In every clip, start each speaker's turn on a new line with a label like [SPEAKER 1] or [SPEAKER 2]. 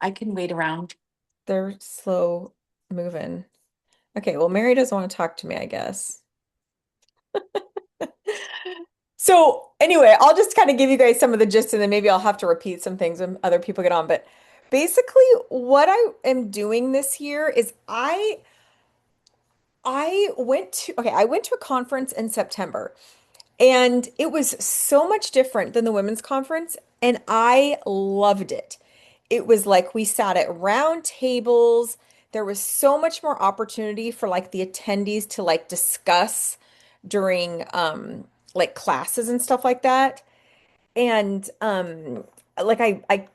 [SPEAKER 1] I can wait around.
[SPEAKER 2] They're slow moving. Okay, well, Mary doesn't want to talk to me, I guess. So anyway, I'll just kind of give you guys some of the gist and then maybe I'll have to repeat some things when other people get on. But basically, what I am doing this year is I went to a conference in September and it was so much different than the women's conference and I loved it. It was like we sat at round tables. There was so much more opportunity for like the attendees to like discuss during like classes and stuff like that. And like I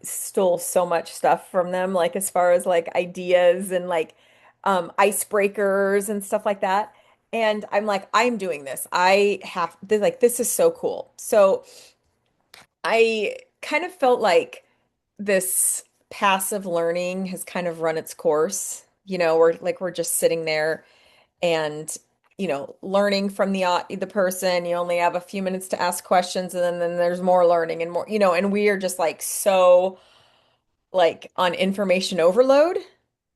[SPEAKER 2] stole so much stuff from them, like as far as like ideas and like icebreakers and stuff like that. And I'm like, I'm doing this. I have this, like this is so cool. So I kind of felt like this passive learning has kind of run its course. We're just sitting there and learning from the person. You only have a few minutes to ask questions and then there's more learning and more, and we are just like so like on information overload,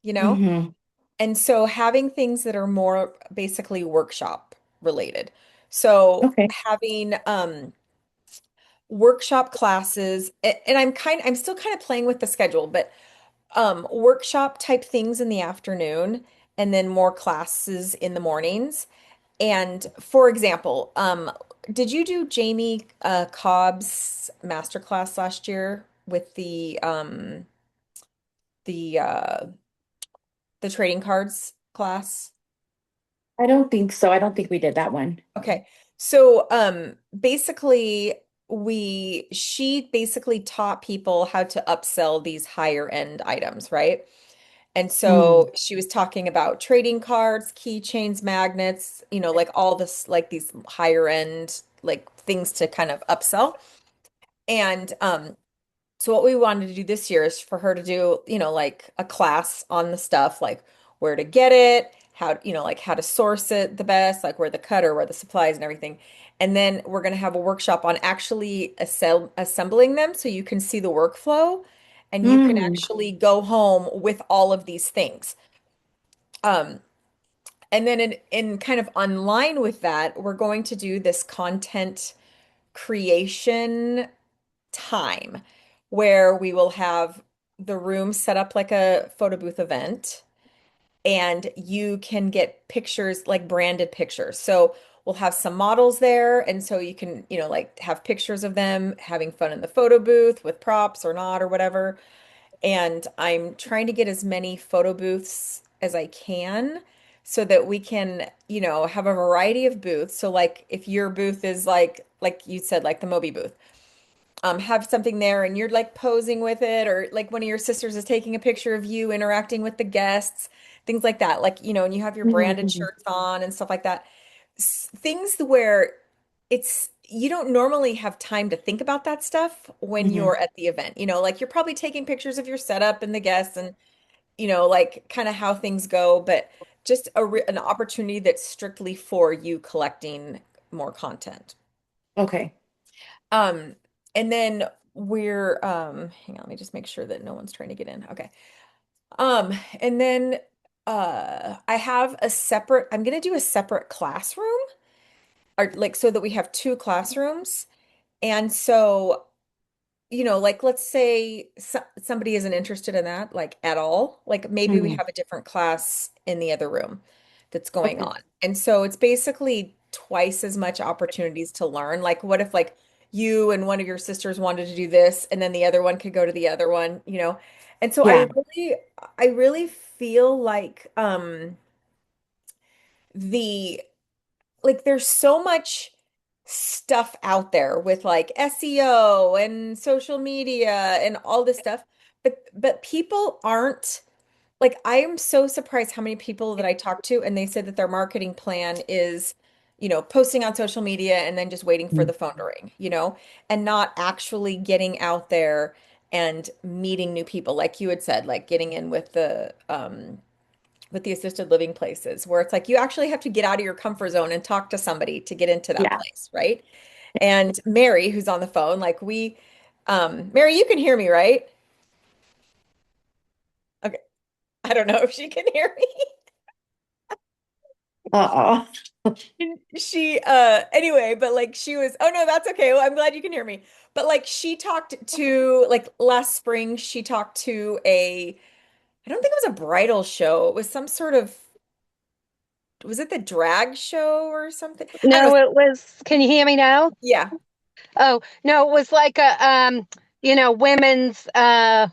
[SPEAKER 2] you know?
[SPEAKER 1] Hmm.
[SPEAKER 2] And so having things that are more basically workshop related. So
[SPEAKER 1] Okay.
[SPEAKER 2] having workshop classes and I'm still kind of playing with the schedule, but workshop type things in the afternoon and then more classes in the mornings. And for example, did you do Jamie Cobb's masterclass last year with the the trading cards class?
[SPEAKER 1] I don't think so. I don't think we did that one.
[SPEAKER 2] Okay. So basically she basically taught people how to upsell these higher end items, right? And
[SPEAKER 1] Mm.
[SPEAKER 2] so she was talking about trading cards, keychains, magnets, like all this, like these higher end, like things to kind of upsell. And so what we wanted to do this year is for her to do, like a class on the stuff, like where to get it, how, like how to source it the best, like where the cutter, where the supplies and everything. And then we're going to have a workshop on actually assembling them so you can see the workflow and you can
[SPEAKER 1] Mm.
[SPEAKER 2] actually go home with all of these things. Um, and then in kind of online with that, we're going to do this content creation time where we will have the room set up like a photo booth event and you can get pictures like branded pictures. So we'll have some models there and so you can, like have pictures of them having fun in the photo booth with props or not or whatever. And I'm trying to get as many photo booths as I can so that we can, have a variety of booths. So like if your booth is like you said, like the Moby booth, have something there and you're like posing with it, or like one of your sisters is taking a picture of you interacting with the guests, things like that. Like, and you have your branded
[SPEAKER 1] Mhm.
[SPEAKER 2] shirts on and stuff like that. Things where you don't normally have time to think about that stuff when
[SPEAKER 1] Mhm.
[SPEAKER 2] you're at the event. Like you're probably taking pictures of your setup and the guests and, like kind of how things go, but just an opportunity that's strictly for you collecting more content.
[SPEAKER 1] Okay.
[SPEAKER 2] Um, and then we're hang on, let me just make sure that no one's trying to get in. Okay. And then I have I'm gonna do a separate classroom or like so that we have two classrooms. And so, like let's say somebody isn't interested in that like at all. Like maybe we
[SPEAKER 1] Mhm.
[SPEAKER 2] have a different class in the other room that's going
[SPEAKER 1] Okay.
[SPEAKER 2] on. And so it's basically twice as much opportunities to learn. Like what if like you and one of your sisters wanted to do this and then the other one could go to the other one? And so
[SPEAKER 1] Yeah.
[SPEAKER 2] I really feel like the like there's so much stuff out there with like SEO and social media and all this stuff, but people aren't like I am so surprised how many people that I talk to and they said that their marketing plan is, posting on social media and then just waiting for
[SPEAKER 1] Mm.
[SPEAKER 2] the phone to ring, and not actually getting out there and meeting new people, like you had said, like getting in with the assisted living places where it's like you actually have to get out of your comfort zone and talk to somebody to get into that
[SPEAKER 1] Yeah.
[SPEAKER 2] place, right? And Mary, who's on the phone, like Mary, you can hear me, right? I don't know if she can hear me.
[SPEAKER 1] Uh-oh.
[SPEAKER 2] She anyway, but like she was, oh no, that's okay. Well, I'm glad you can hear me. But like she talked to like last spring, she talked to a, I don't think it was a bridal show. It was some sort of, was it the drag show or something? I don't know.
[SPEAKER 3] No, it was, can you hear me now?
[SPEAKER 2] Yeah.
[SPEAKER 3] Oh, no, it was like a women's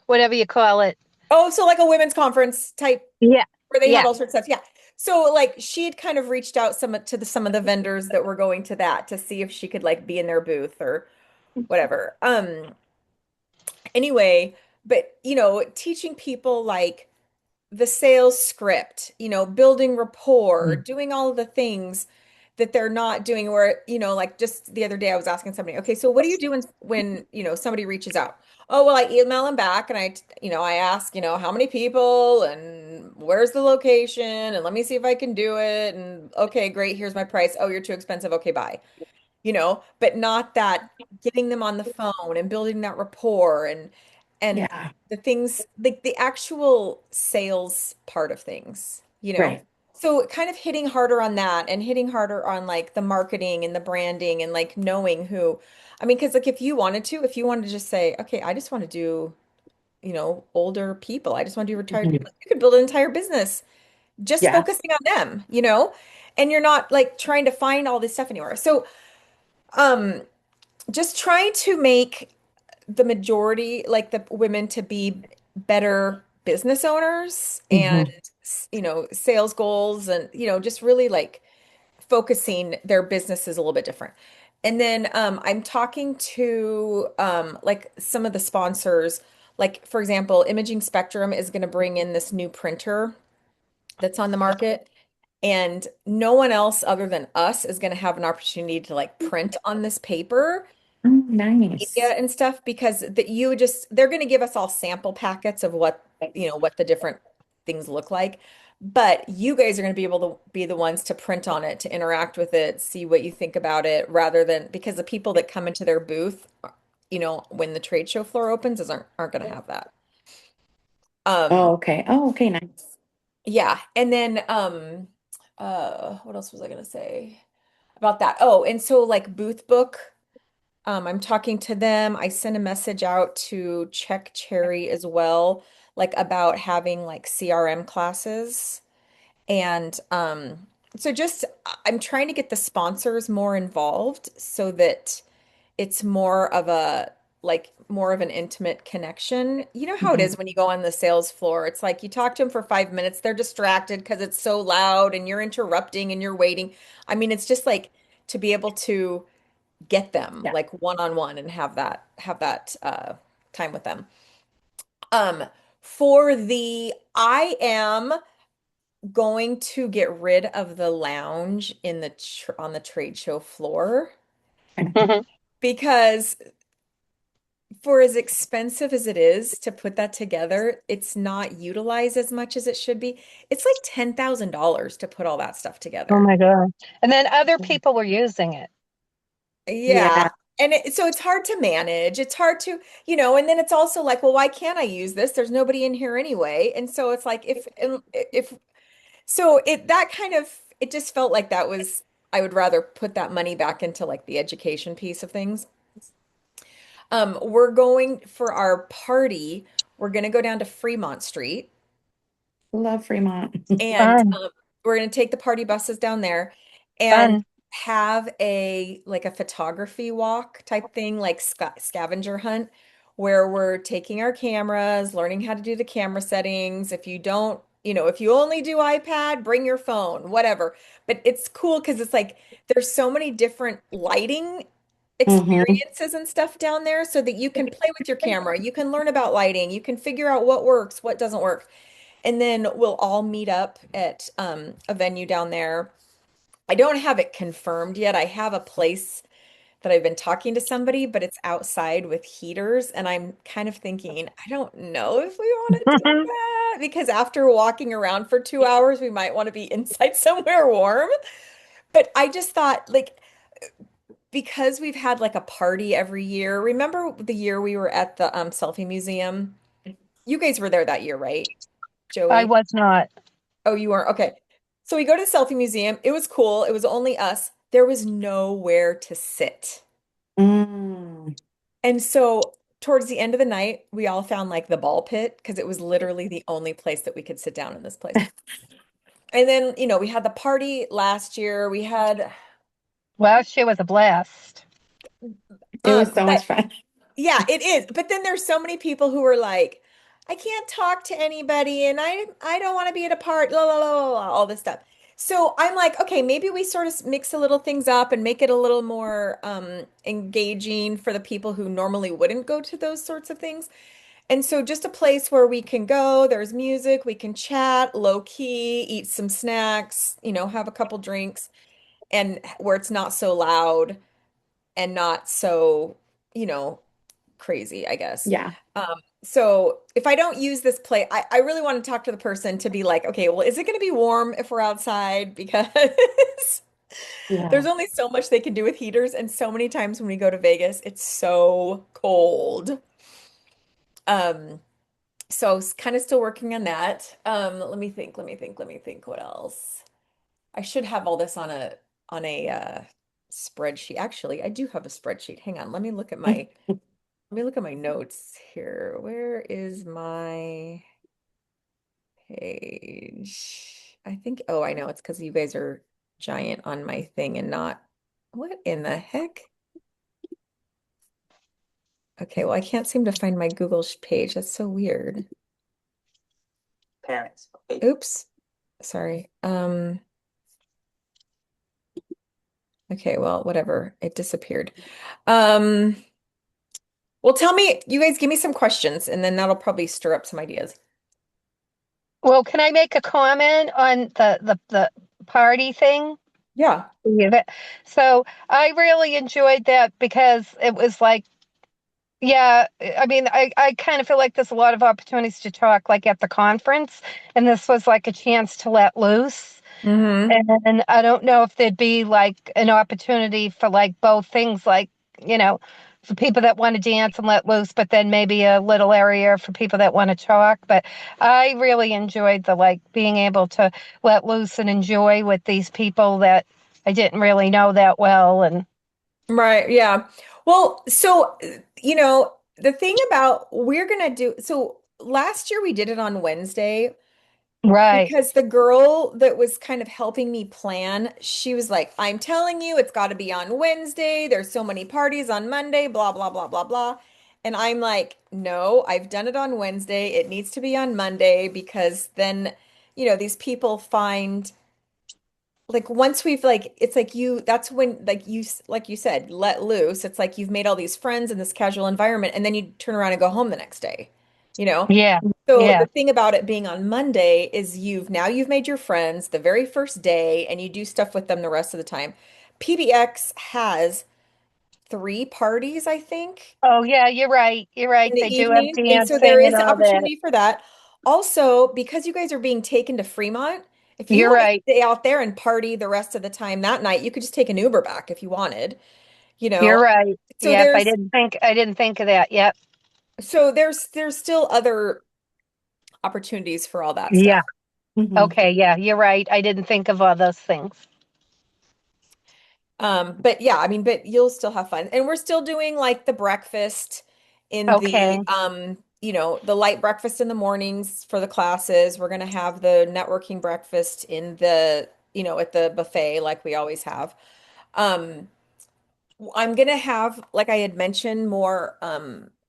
[SPEAKER 3] whatever you call it.
[SPEAKER 2] Oh, so like a women's conference type
[SPEAKER 3] Yeah.
[SPEAKER 2] where they have
[SPEAKER 3] Yeah.
[SPEAKER 2] all sorts of stuff. Yeah. So like she had kind of reached out some of the vendors that were going to that to see if she could like be in their booth or whatever. Anyway, but teaching people like the sales script, building rapport,
[SPEAKER 1] Mm.
[SPEAKER 2] doing all of the things that they're not doing where, like just the other day I was asking somebody, okay, so what do you do when, somebody reaches out? Oh, well, I email them back and I ask, how many people and where's the location and let me see if I can do it. And okay, great, here's my price. Oh, you're too expensive. Okay, bye. But not that getting them on the phone and building that rapport and
[SPEAKER 1] Yeah,
[SPEAKER 2] the things like the actual sales part of things.
[SPEAKER 1] right.
[SPEAKER 2] So kind of hitting harder on that and hitting harder on like the marketing and the branding and like knowing who, I mean, because like if you wanted to just say, okay, I just want to do, older people. I just want to do retired
[SPEAKER 1] Mhm.
[SPEAKER 2] people. You could build an entire business just
[SPEAKER 1] Yeah.
[SPEAKER 2] focusing on them, and you're not like trying to find all this stuff anywhere. So, um, just trying to make the majority, like the women, to be better business owners and,
[SPEAKER 1] Mhm.
[SPEAKER 2] sales goals and, just really like focusing their businesses a little bit different. And then I'm talking to like some of the sponsors, like for example, Imaging Spectrum is going to bring in this new printer that's on the market. And no one else other than us is going to have an opportunity to like print on this paper
[SPEAKER 1] Oh,
[SPEAKER 2] media
[SPEAKER 1] nice.
[SPEAKER 2] and stuff because they're going to give us all sample packets of what the different things look like. But you guys are going to be able to be the ones to print on it, to interact with it, see what you think about it, rather than because the people that come into their booth, when the trade show floor opens, aren't going to have that. Um,
[SPEAKER 1] Oh, okay. Oh, okay, nice.
[SPEAKER 2] yeah. And then what else was I going to say about that? Oh, and so like Booth Book. I'm talking to them. I sent a message out to Check Cherry as well, like about having like CRM classes. And so just I'm trying to get the sponsors more involved so that it's more of an intimate connection. You know how it
[SPEAKER 1] Mhm.
[SPEAKER 2] is when you go on the sales floor. It's like you talk to them for 5 minutes, they're distracted because it's so loud and you're interrupting and you're waiting. I mean, it's just like to be able to get them
[SPEAKER 1] Yeah.
[SPEAKER 2] like one on one and have that time with them. Um, for the I am going to get rid of the lounge on the trade show floor
[SPEAKER 3] Mhm.
[SPEAKER 2] because for as expensive as it is to put that together, it's not utilized as much as it should be. It's like $10,000 to put all that stuff
[SPEAKER 3] Oh
[SPEAKER 2] together.
[SPEAKER 3] my God. And then other people were using it.
[SPEAKER 2] Yeah.
[SPEAKER 1] Yeah.
[SPEAKER 2] And so it's hard to manage. It's hard and then it's also like, well, why can't I use this? There's nobody in here anyway. And so it's like if so it that kind of it just felt like I would rather put that money back into like the education piece of things. We're going for our party. We're going to go down to Fremont Street
[SPEAKER 1] Love Fremont.
[SPEAKER 2] and
[SPEAKER 3] Fun,
[SPEAKER 2] we're going to take the party buses down there and
[SPEAKER 3] fun.
[SPEAKER 2] have a photography walk type thing, like scavenger hunt, where we're taking our cameras, learning how to do the camera settings. If you don't, if you only do iPad, bring your phone, whatever. But it's cool because it's like there's so many different lighting
[SPEAKER 1] Hmm.
[SPEAKER 2] experiences and stuff down there so that you can play with your camera, you can learn about lighting, you can figure out what works, what doesn't work. And then we'll all meet up at a venue down there. I don't have it confirmed yet. I have a place that I've been talking to somebody, but it's outside with heaters. And I'm kind of thinking, I don't know if we want to do that because after walking around for 2 hours, we might want to be inside somewhere warm. But I just thought, like, because we've had like a party every year. Remember the year we were at the selfie museum? You guys were there that year, right?
[SPEAKER 3] I
[SPEAKER 2] Joey?
[SPEAKER 3] was not.
[SPEAKER 2] Oh, you weren't? Okay. So we go to the selfie museum. It was cool. It was only us. There was nowhere to sit.
[SPEAKER 1] Mm.
[SPEAKER 2] And so towards the end of the night, we all found like the ball pit because it was literally the only place that we could sit down in this place. And then, we had the party last year. We had
[SPEAKER 3] Last year was a blast.
[SPEAKER 1] It was so
[SPEAKER 2] but
[SPEAKER 1] much fun.
[SPEAKER 2] yeah, it is. But then there's so many people who are like, I can't talk to anybody and I don't want to be at a part, la la la la, la, all this stuff. So I'm like, okay, maybe we sort of mix a little things up and make it a little more engaging for the people who normally wouldn't go to those sorts of things. And so just a place where we can go, there's music, we can chat low key, eat some snacks, have a couple drinks, and where it's not so loud and not so, you know, crazy, I guess.
[SPEAKER 1] Yeah.
[SPEAKER 2] So if I don't use this play, I really want to talk to the person to be like, okay, well, is it going to be warm if we're outside? Because
[SPEAKER 1] Yeah.
[SPEAKER 2] there's only so much they can do with heaters, and so many times when we go to Vegas, it's so cold. Um, so kind of still working on that. Let me think what else. I should have all this on a spreadsheet. Actually, I do have a spreadsheet. Hang on, let me look at my notes here. Where is my page? I think, oh, I know. It's because you guys are giant on my thing and not, what in the heck? Okay, well, I can't seem to find my Google page. That's so weird.
[SPEAKER 4] Parents. Okay.
[SPEAKER 2] Oops. Sorry. Okay, well, whatever. It disappeared. Um, well, tell me, you guys give me some questions and then that'll probably stir up some ideas.
[SPEAKER 3] Well, can I make a comment on the party thing?
[SPEAKER 2] Yeah.
[SPEAKER 3] Yeah. So I really enjoyed that because it was like, yeah, I mean, I kind of feel like there's a lot of opportunities to talk like at the conference, and this was like a chance to let loose.
[SPEAKER 2] Mm-hmm.
[SPEAKER 3] And I don't know if there'd be like an opportunity for like both things, like, you know, for people that want to dance and let loose, but then maybe a little area for people that want to talk. But I really enjoyed the like being able to let loose and enjoy with these people that I didn't really know that well. And
[SPEAKER 2] Right, yeah. Well, so, the thing about we're gonna do, so last year we did it on Wednesday
[SPEAKER 3] right.
[SPEAKER 2] because the girl that was kind of helping me plan, she was like, I'm telling you, it's got to be on Wednesday. There's so many parties on Monday, blah, blah, blah, blah, blah. And I'm like, no, I've done it on Wednesday. It needs to be on Monday because then, these people find like once we've like it's like that's when like you said let loose, it's like you've made all these friends in this casual environment and then you turn around and go home the next day, you know
[SPEAKER 3] Yeah.
[SPEAKER 2] so
[SPEAKER 3] Yeah.
[SPEAKER 2] the thing about it being on Monday is you've made your friends the very first day and you do stuff with them the rest of the time. PBX has 3 parties, I think,
[SPEAKER 3] Oh, yeah, you're right. You're right.
[SPEAKER 2] in the
[SPEAKER 3] They do have
[SPEAKER 2] evening. And so there
[SPEAKER 3] dancing and
[SPEAKER 2] is the
[SPEAKER 3] all that.
[SPEAKER 2] opportunity for that. Also, because you guys are being taken to Fremont, if you
[SPEAKER 3] You're
[SPEAKER 2] want to
[SPEAKER 3] right.
[SPEAKER 2] stay out there and party the rest of the time that night, you could just take an Uber back if you wanted, you
[SPEAKER 3] You're
[SPEAKER 2] know.
[SPEAKER 3] right.
[SPEAKER 2] So
[SPEAKER 3] Yep.
[SPEAKER 2] there's
[SPEAKER 3] I didn't think of that. Yep.
[SPEAKER 2] there's still other opportunities for all that
[SPEAKER 3] Yeah.
[SPEAKER 2] stuff.
[SPEAKER 1] Hmm.
[SPEAKER 3] Okay. Yeah, you're right. I didn't think of all those things.
[SPEAKER 2] But yeah, I mean, but you'll still have fun. And we're still doing like the breakfast in
[SPEAKER 3] Okay.
[SPEAKER 2] the light breakfast in the mornings for the classes. We're gonna have the networking breakfast in at the buffet like we always have. Um, I'm gonna have, like I had mentioned, more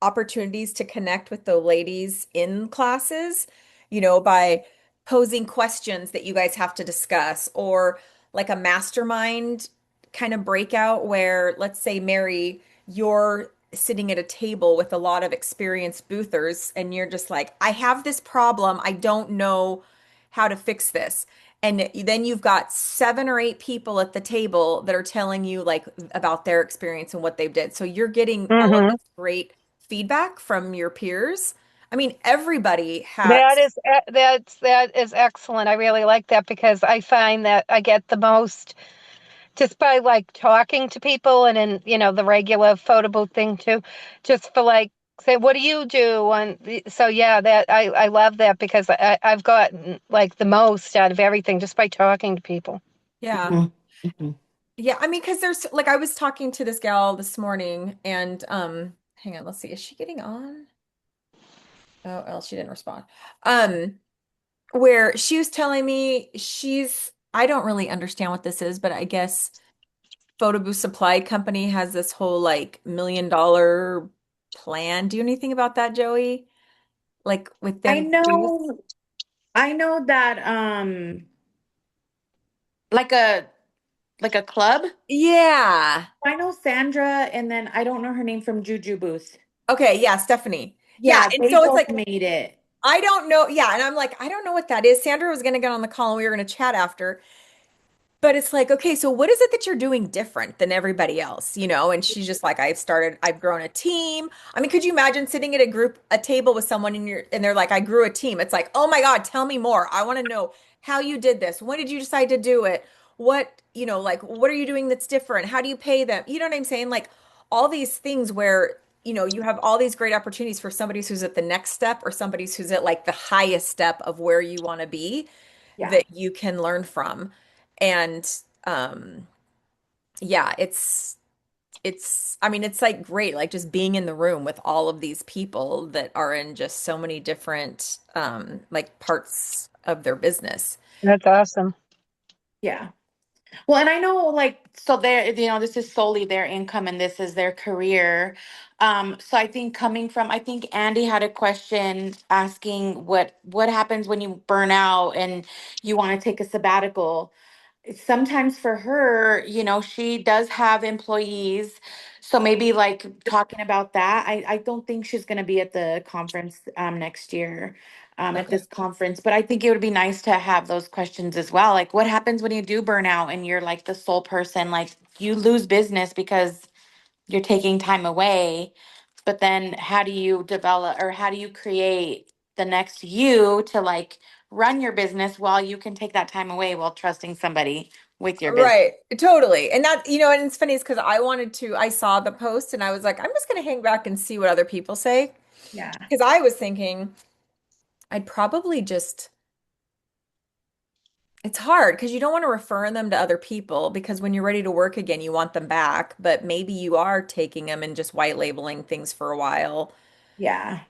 [SPEAKER 2] opportunities to connect with the ladies in classes, by posing questions that you guys have to discuss, or like a mastermind kind of breakout where, let's say, Mary, you're sitting at a table with a lot of experienced boothers, and you're just like, I have this problem, I don't know how to fix this. And then you've got 7 or 8 people at the table that are telling you like about their experience and what they've did. So you're getting all of
[SPEAKER 3] Mm-hmm.
[SPEAKER 2] this great feedback from your peers. I mean, everybody has,
[SPEAKER 3] That is excellent. I really like that because I find that I get the most just by like talking to people and in, the regular photo booth thing too, just for like Say, what do you do on so yeah, that I love that because I've gotten like the most out of everything just by talking to people.
[SPEAKER 2] Yeah.
[SPEAKER 1] Mhm. Mhm.
[SPEAKER 2] Yeah, I mean, because there's like I was talking to this gal this morning and hang on, let's see, is she getting on? Oh, well, she didn't respond. Um, where she was telling me I don't really understand what this is, but I guess Photo Booth Supply Company has this whole like $1 million plan. Do you know anything about that, Joey? Like with
[SPEAKER 1] I
[SPEAKER 2] them booths?
[SPEAKER 1] know, I know that like a club.
[SPEAKER 2] Yeah.
[SPEAKER 1] I know Sandra, and then I don't know her name from Juju Booth.
[SPEAKER 2] Okay, yeah, Stephanie. Yeah,
[SPEAKER 1] Yeah,
[SPEAKER 2] and
[SPEAKER 1] they
[SPEAKER 2] so it's
[SPEAKER 1] both
[SPEAKER 2] like
[SPEAKER 1] made it.
[SPEAKER 2] I don't know. Yeah, and I'm like, I don't know what that is. Sandra was gonna get on the call and we were gonna chat after. But it's like, okay, so what is it that you're doing different than everybody else, you know? And she's just like, I've grown a team. I mean, could you imagine sitting at a table with someone and they're like, I grew a team. It's like, oh my God, tell me more. I want to know how you did this. When did you decide to do it? What, like, what are you doing that's different? How do you pay them? You know what I'm saying? Like all these things where, you have all these great opportunities for somebody who's at the next step or somebody who's at like the highest step of where you want to be
[SPEAKER 1] Yeah.
[SPEAKER 2] that you can learn from. And um yeah, I mean it's like great like just being in the room with all of these people that are in just so many different like parts of their business.
[SPEAKER 3] That's awesome.
[SPEAKER 1] Yeah. Well, and I know like so this is solely their income and this is their career. So I think I think Andy had a question asking what happens when you burn out and you want to take a sabbatical. Sometimes for her, she does have employees. So maybe like talking about that. I don't think she's going to be at the conference next year, at
[SPEAKER 2] Okay.
[SPEAKER 1] this conference, but I think it would be nice to have those questions as well. Like, what happens when you do burn out and you're like the sole person? Like, you lose business because you're taking time away. But then how do you develop or how do you create the next you to like run your business while you can take that time away while trusting somebody with your business?
[SPEAKER 2] Right, totally. And that, and it's funny is because I saw the post and I was like, I'm just gonna hang back and see what other people say.
[SPEAKER 1] Yeah.
[SPEAKER 2] Because I was thinking I'd probably just it's hard because you don't want to refer them to other people because when you're ready to work again, you want them back, but maybe you are taking them and just white labeling things for a while,
[SPEAKER 1] Yeah.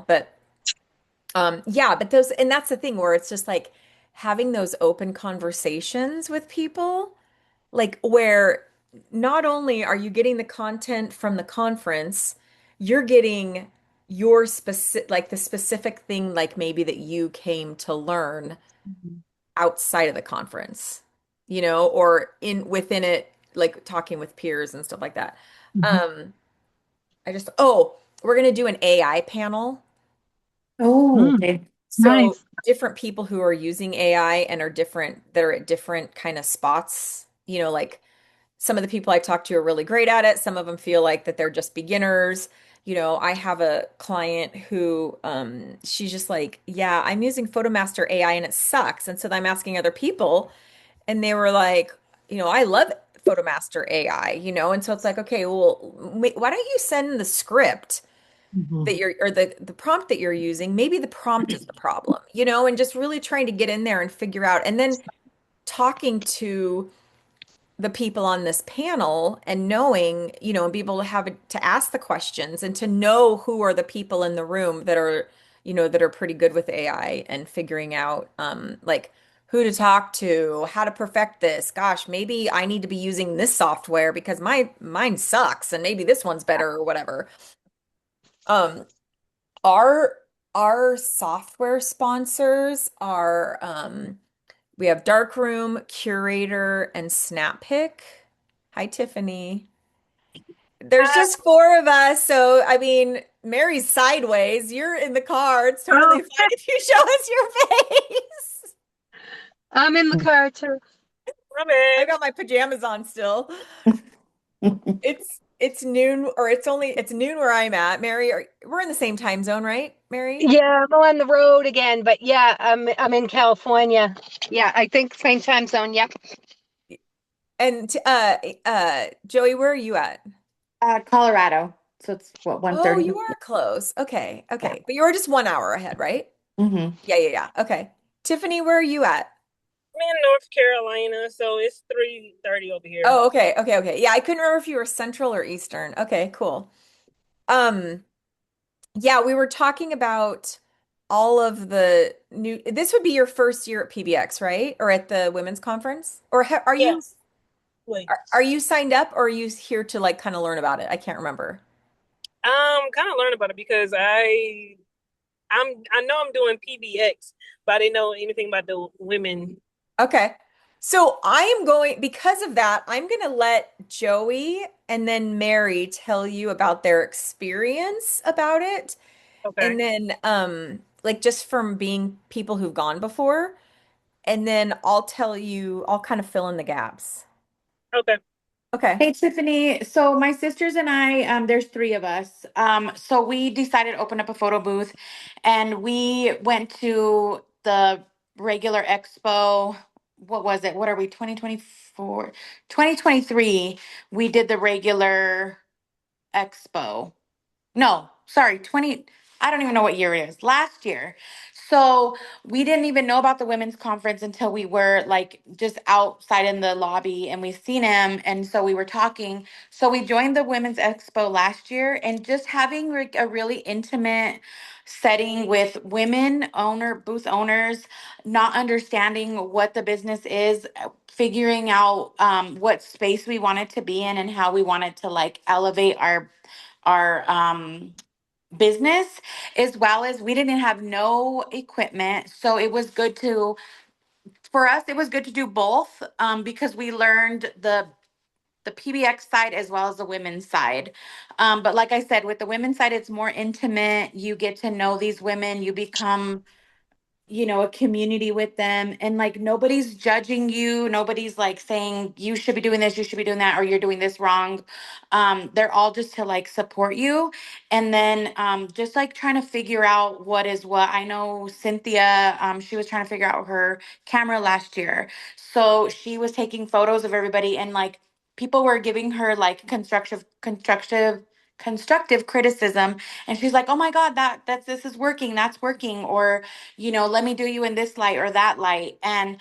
[SPEAKER 2] but yeah, but those and that's the thing where it's just like having those open conversations with people, like where not only are you getting the content from the conference, you're getting your specific like the specific thing like maybe that you came to learn
[SPEAKER 1] Mhm.
[SPEAKER 2] outside of the conference, or in within it, like talking with peers and stuff like that.
[SPEAKER 1] Mhm.
[SPEAKER 2] Um, we're gonna do an AI panel.
[SPEAKER 1] Oh,
[SPEAKER 3] Mm,
[SPEAKER 1] okay.
[SPEAKER 2] So
[SPEAKER 3] nice.
[SPEAKER 2] different people who are using AI and that are at different kind of spots, like some of the people I talk to are really great at it. Some of them feel like that they're just beginners. I have a client who she's just like, yeah, I'm using PhotoMaster AI and it sucks. And so I'm asking other people and they were like, I love PhotoMaster AI, and so it's like, okay, well, why don't you send the script
[SPEAKER 1] Mhm.
[SPEAKER 2] that you're or the prompt that you're using? Maybe the prompt is the problem, and just really trying to get in there and figure out, and then talking to the people on this panel and knowing, and be able to to ask the questions and to know who are the people in the room that are pretty good with AI and figuring out like who to talk to, how to perfect this. Gosh, maybe I need to be using this software because mine sucks and maybe this one's better or whatever. Um, our our software sponsors are we have Darkroom, Curator, and Snappick. Hi, Tiffany. There's
[SPEAKER 1] Uh,
[SPEAKER 2] just four of us, so I mean, Mary's sideways. You're in the car. It's totally
[SPEAKER 3] Oh,
[SPEAKER 2] fine if you show us your face.
[SPEAKER 3] I'm in the car too.
[SPEAKER 2] I got my pajamas on still. It's noon, or it's noon where I'm at. Mary, we're in the same time zone, right, Mary?
[SPEAKER 3] Yeah, I'm on the road again, but yeah, I'm in California. Yeah, I think same time zone. Yep.
[SPEAKER 2] And Joey, where are you at?
[SPEAKER 1] Colorado. So it's what,
[SPEAKER 2] Oh,
[SPEAKER 1] 1:30?
[SPEAKER 2] you are close. Okay.
[SPEAKER 1] Yeah.
[SPEAKER 2] Okay. But you are just 1 hour ahead, right?
[SPEAKER 1] Hmm.
[SPEAKER 2] Yeah, yeah, yeah. Okay. Tiffany, where are you at?
[SPEAKER 4] I'm in North Carolina, so it's 3:30 over here.
[SPEAKER 2] Oh, okay. Okay. Okay. Yeah, I couldn't remember if you were Central or Eastern. Okay, cool. Um, yeah, we were talking about all of the new, this would be your first year at PBX, right? Or at the women's conference? Or ha
[SPEAKER 4] Yes, wait.
[SPEAKER 2] are you signed up or are you here to like kind of learn about it? I can't remember.
[SPEAKER 4] Kind of learn about it because I know I'm doing PBX, but I didn't know anything about the women.
[SPEAKER 2] Okay. So I am going, because of that, I'm going to let Joey and then Mary tell you about their experience about it.
[SPEAKER 4] Okay.
[SPEAKER 2] And then, like just from being people who've gone before. And then I'll tell you, I'll kind of fill in the gaps.
[SPEAKER 4] Okay.
[SPEAKER 2] Okay.
[SPEAKER 1] Hey Tiffany, so my sisters and I, there's three of us. So we decided to open up a photo booth and we went to the regular expo. What was it? What are we, 2024? 2023, we did the regular expo. No, sorry, 20, I don't even know what year it is. Last year. So we didn't even know about the women's conference until we were like just outside in the lobby and we seen him. And so we were talking. So we joined the women's expo last year and just having like a really intimate setting with booth owners, not understanding what the business is, figuring out what space we wanted to be in and how we wanted to like elevate our business, as well as we didn't have no equipment, so it was good to, for us it was good to do both, because we learned the PBX side as well as the women's side. But like I said, with the women's side, it's more intimate. You get to know these women, you become, a community with them, and like nobody's judging you, nobody's like saying you should be doing this, you should be doing that, or you're doing this wrong. They're all just to like support you, and then just like trying to figure out what is what. I know Cynthia, she was trying to figure out her camera last year, so she was taking photos of everybody, and like people were giving her like constructive criticism, and she's like, oh my god, that's this is working, that's working, or let me do you in this light or that light. And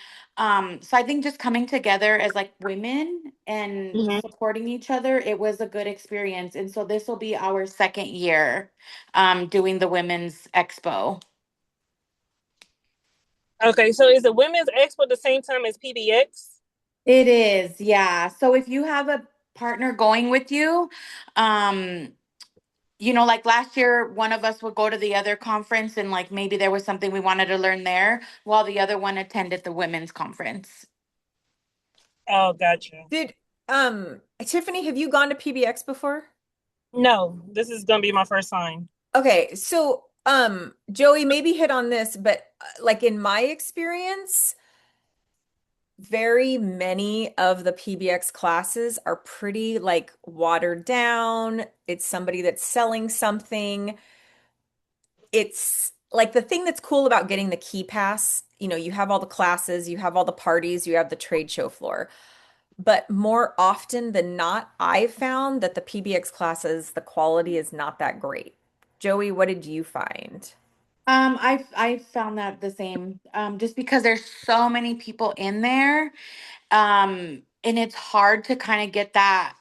[SPEAKER 1] so I think just coming together as like women and
[SPEAKER 4] Hmm.
[SPEAKER 1] supporting each other, it was a good experience. And so this will be our second year doing the Women's Expo.
[SPEAKER 4] Okay, so is the women's expo the same time as PBX?
[SPEAKER 1] It is, yeah. So if you have a partner going with you, um, like last year, one of us would go to the other conference and like maybe there was something we wanted to learn there while the other one attended the women's conference.
[SPEAKER 4] Oh, gotcha.
[SPEAKER 2] Did, Tiffany, have you gone to PBX before?
[SPEAKER 4] No, this is gonna be my first time.
[SPEAKER 2] Okay, so Joey maybe hit on this, but like in my experience, very many of the PBX classes are pretty like watered down. It's somebody that's selling something. It's like the thing that's cool about getting the key pass, you have all the classes, you have all the parties, you have the trade show floor. But more often than not, I've found that the PBX classes, the quality is not that great. Joey, what did you find?
[SPEAKER 1] I found that the same. Just because there's so many people in there, and it's hard to kind of get that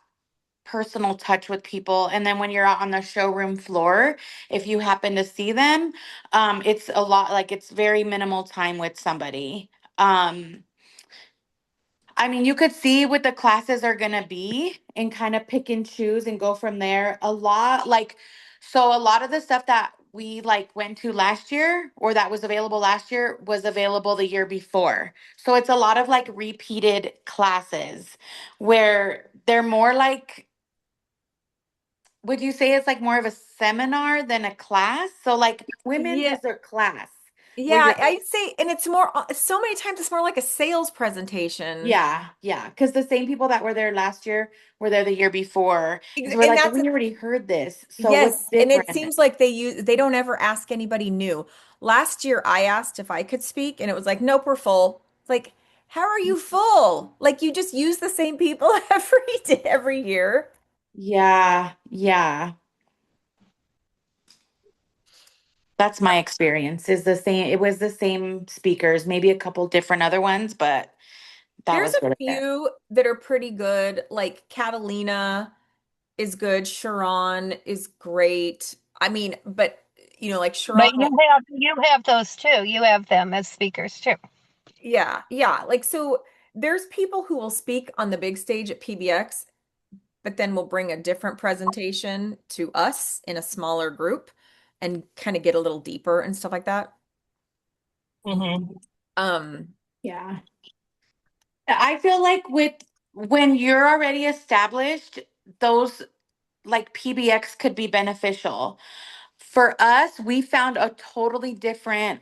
[SPEAKER 1] personal touch with people. And then when you're out on the showroom floor, if you happen to see them, it's a lot, like it's very minimal time with somebody. I mean, you could see what the classes are going to be and kind of pick and choose and go from there. So a lot of the stuff that we like went to last year or that was available last year was available the year before. So it's a lot of like repeated classes where they're more like, would you say it's like more of a seminar than a class? So like women's
[SPEAKER 2] Yeah,
[SPEAKER 1] is their class where
[SPEAKER 2] yeah,
[SPEAKER 1] you're,
[SPEAKER 2] I'd say, and it's more, so many times it's more like a sales presentation.
[SPEAKER 1] yeah, yeah. Because the same people that were there last year were there the year before. And so we're
[SPEAKER 2] And
[SPEAKER 1] like,
[SPEAKER 2] that's
[SPEAKER 1] we already heard this. So what's
[SPEAKER 2] yes, and it
[SPEAKER 1] different?
[SPEAKER 2] seems like they don't ever ask anybody new. Last year I asked if I could speak and it was like, nope, we're full. Like, how are you full? Like you just use the same people every day, every year.
[SPEAKER 1] Yeah, yeah. That's my experience. Is the same. It was the same speakers, maybe a couple different other ones, but that
[SPEAKER 2] There's
[SPEAKER 1] was
[SPEAKER 2] a
[SPEAKER 1] really it.
[SPEAKER 2] few that are pretty good. Like Catalina is good. Sharon is great. I mean, but like Sharon,
[SPEAKER 3] But you have those too. You have them as speakers too.
[SPEAKER 2] yeah, yeah. Like so there's people who will speak on the big stage at PBX, but then we'll bring a different presentation to us in a smaller group and kind of get a little deeper and stuff like that.
[SPEAKER 3] Hmm.
[SPEAKER 2] Um,
[SPEAKER 1] Yeah. I feel like with when you're already established, those like PBX could be beneficial. For us, we found a totally different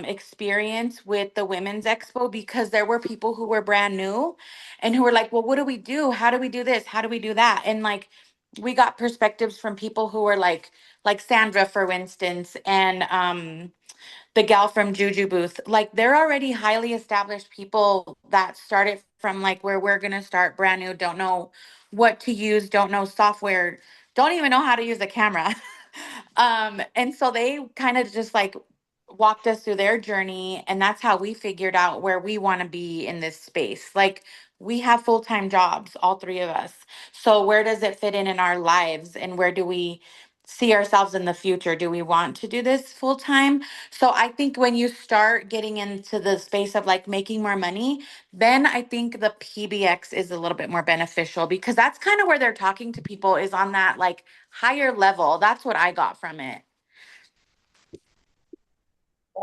[SPEAKER 1] experience with the Women's Expo because there were people who were brand new and who were like, well, what do we do? How do we do this? How do we do that? And like we got perspectives from people who were like Sandra, for instance, and the gal from Juju Booth, like they're already highly established people that started from like where we're gonna start brand new, don't know what to use, don't know software, don't even know how to use a camera. And so they kind of just like walked us through their journey, and that's how we figured out where we want to be in this space. Like we have full-time jobs, all three of us. So where does it fit in our lives, and where do we see ourselves in the future? Do we want to do this full time? So I think when you start getting into the space of like making more money, then I think the PBX is a little bit more beneficial because that's kind of where they're talking to people is on that like higher level. That's what I got from it.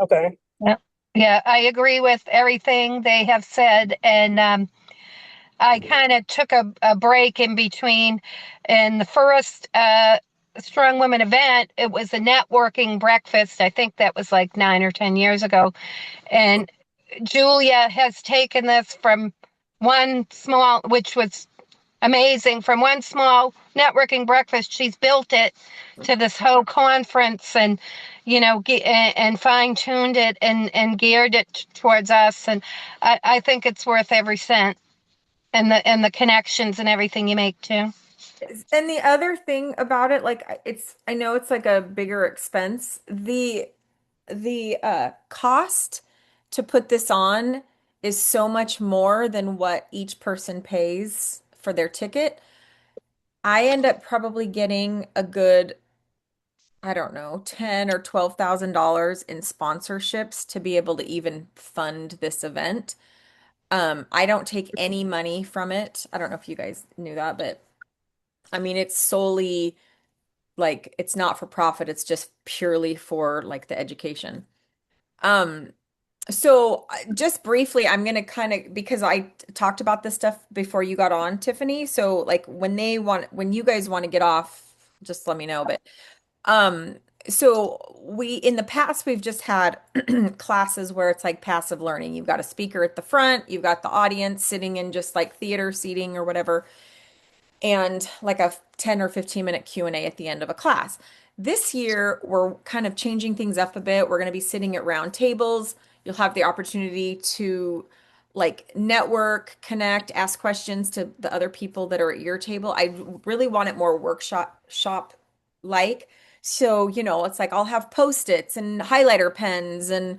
[SPEAKER 4] Okay.
[SPEAKER 3] Yeah. Yeah, I agree with everything they have said. And I kind of took a break in between. And the first Strong Women event, it was a networking breakfast. I think that was like 9 or 10 years ago. And Julia has taken this from one small, which was amazing, from one small networking breakfast. She's built it to this whole conference, and and fine-tuned it and geared it towards us. And I think it's worth every cent, and the connections and everything you make too.
[SPEAKER 2] and the other thing about it, like I know it's like a bigger expense. The cost to put this on is so much more than what each person pays for their ticket. I end up probably getting a good, I don't know, 10 or $12,000 in sponsorships to be able to even fund this event. I don't take any money from it. I don't know if you guys knew that, but I mean, it's solely like it's not for profit. It's just purely for like the education. Um, so just briefly, I'm gonna kind of because I talked about this stuff before you got on, Tiffany. So like when you guys want to get off, just let me know. But um, so we in the past we've just had classes where it's like passive learning. You've got a speaker at the front, you've got the audience sitting in just like theater seating or whatever, and like a 10 or 15-minute Q&A at the end of a class. This year, we're kind of changing things up a bit. We're going to be sitting at round tables. You'll have the opportunity to like network, connect, ask questions to the other people that are at your table. I really want it more workshop shop like. So, it's like I'll have post-its and highlighter pens and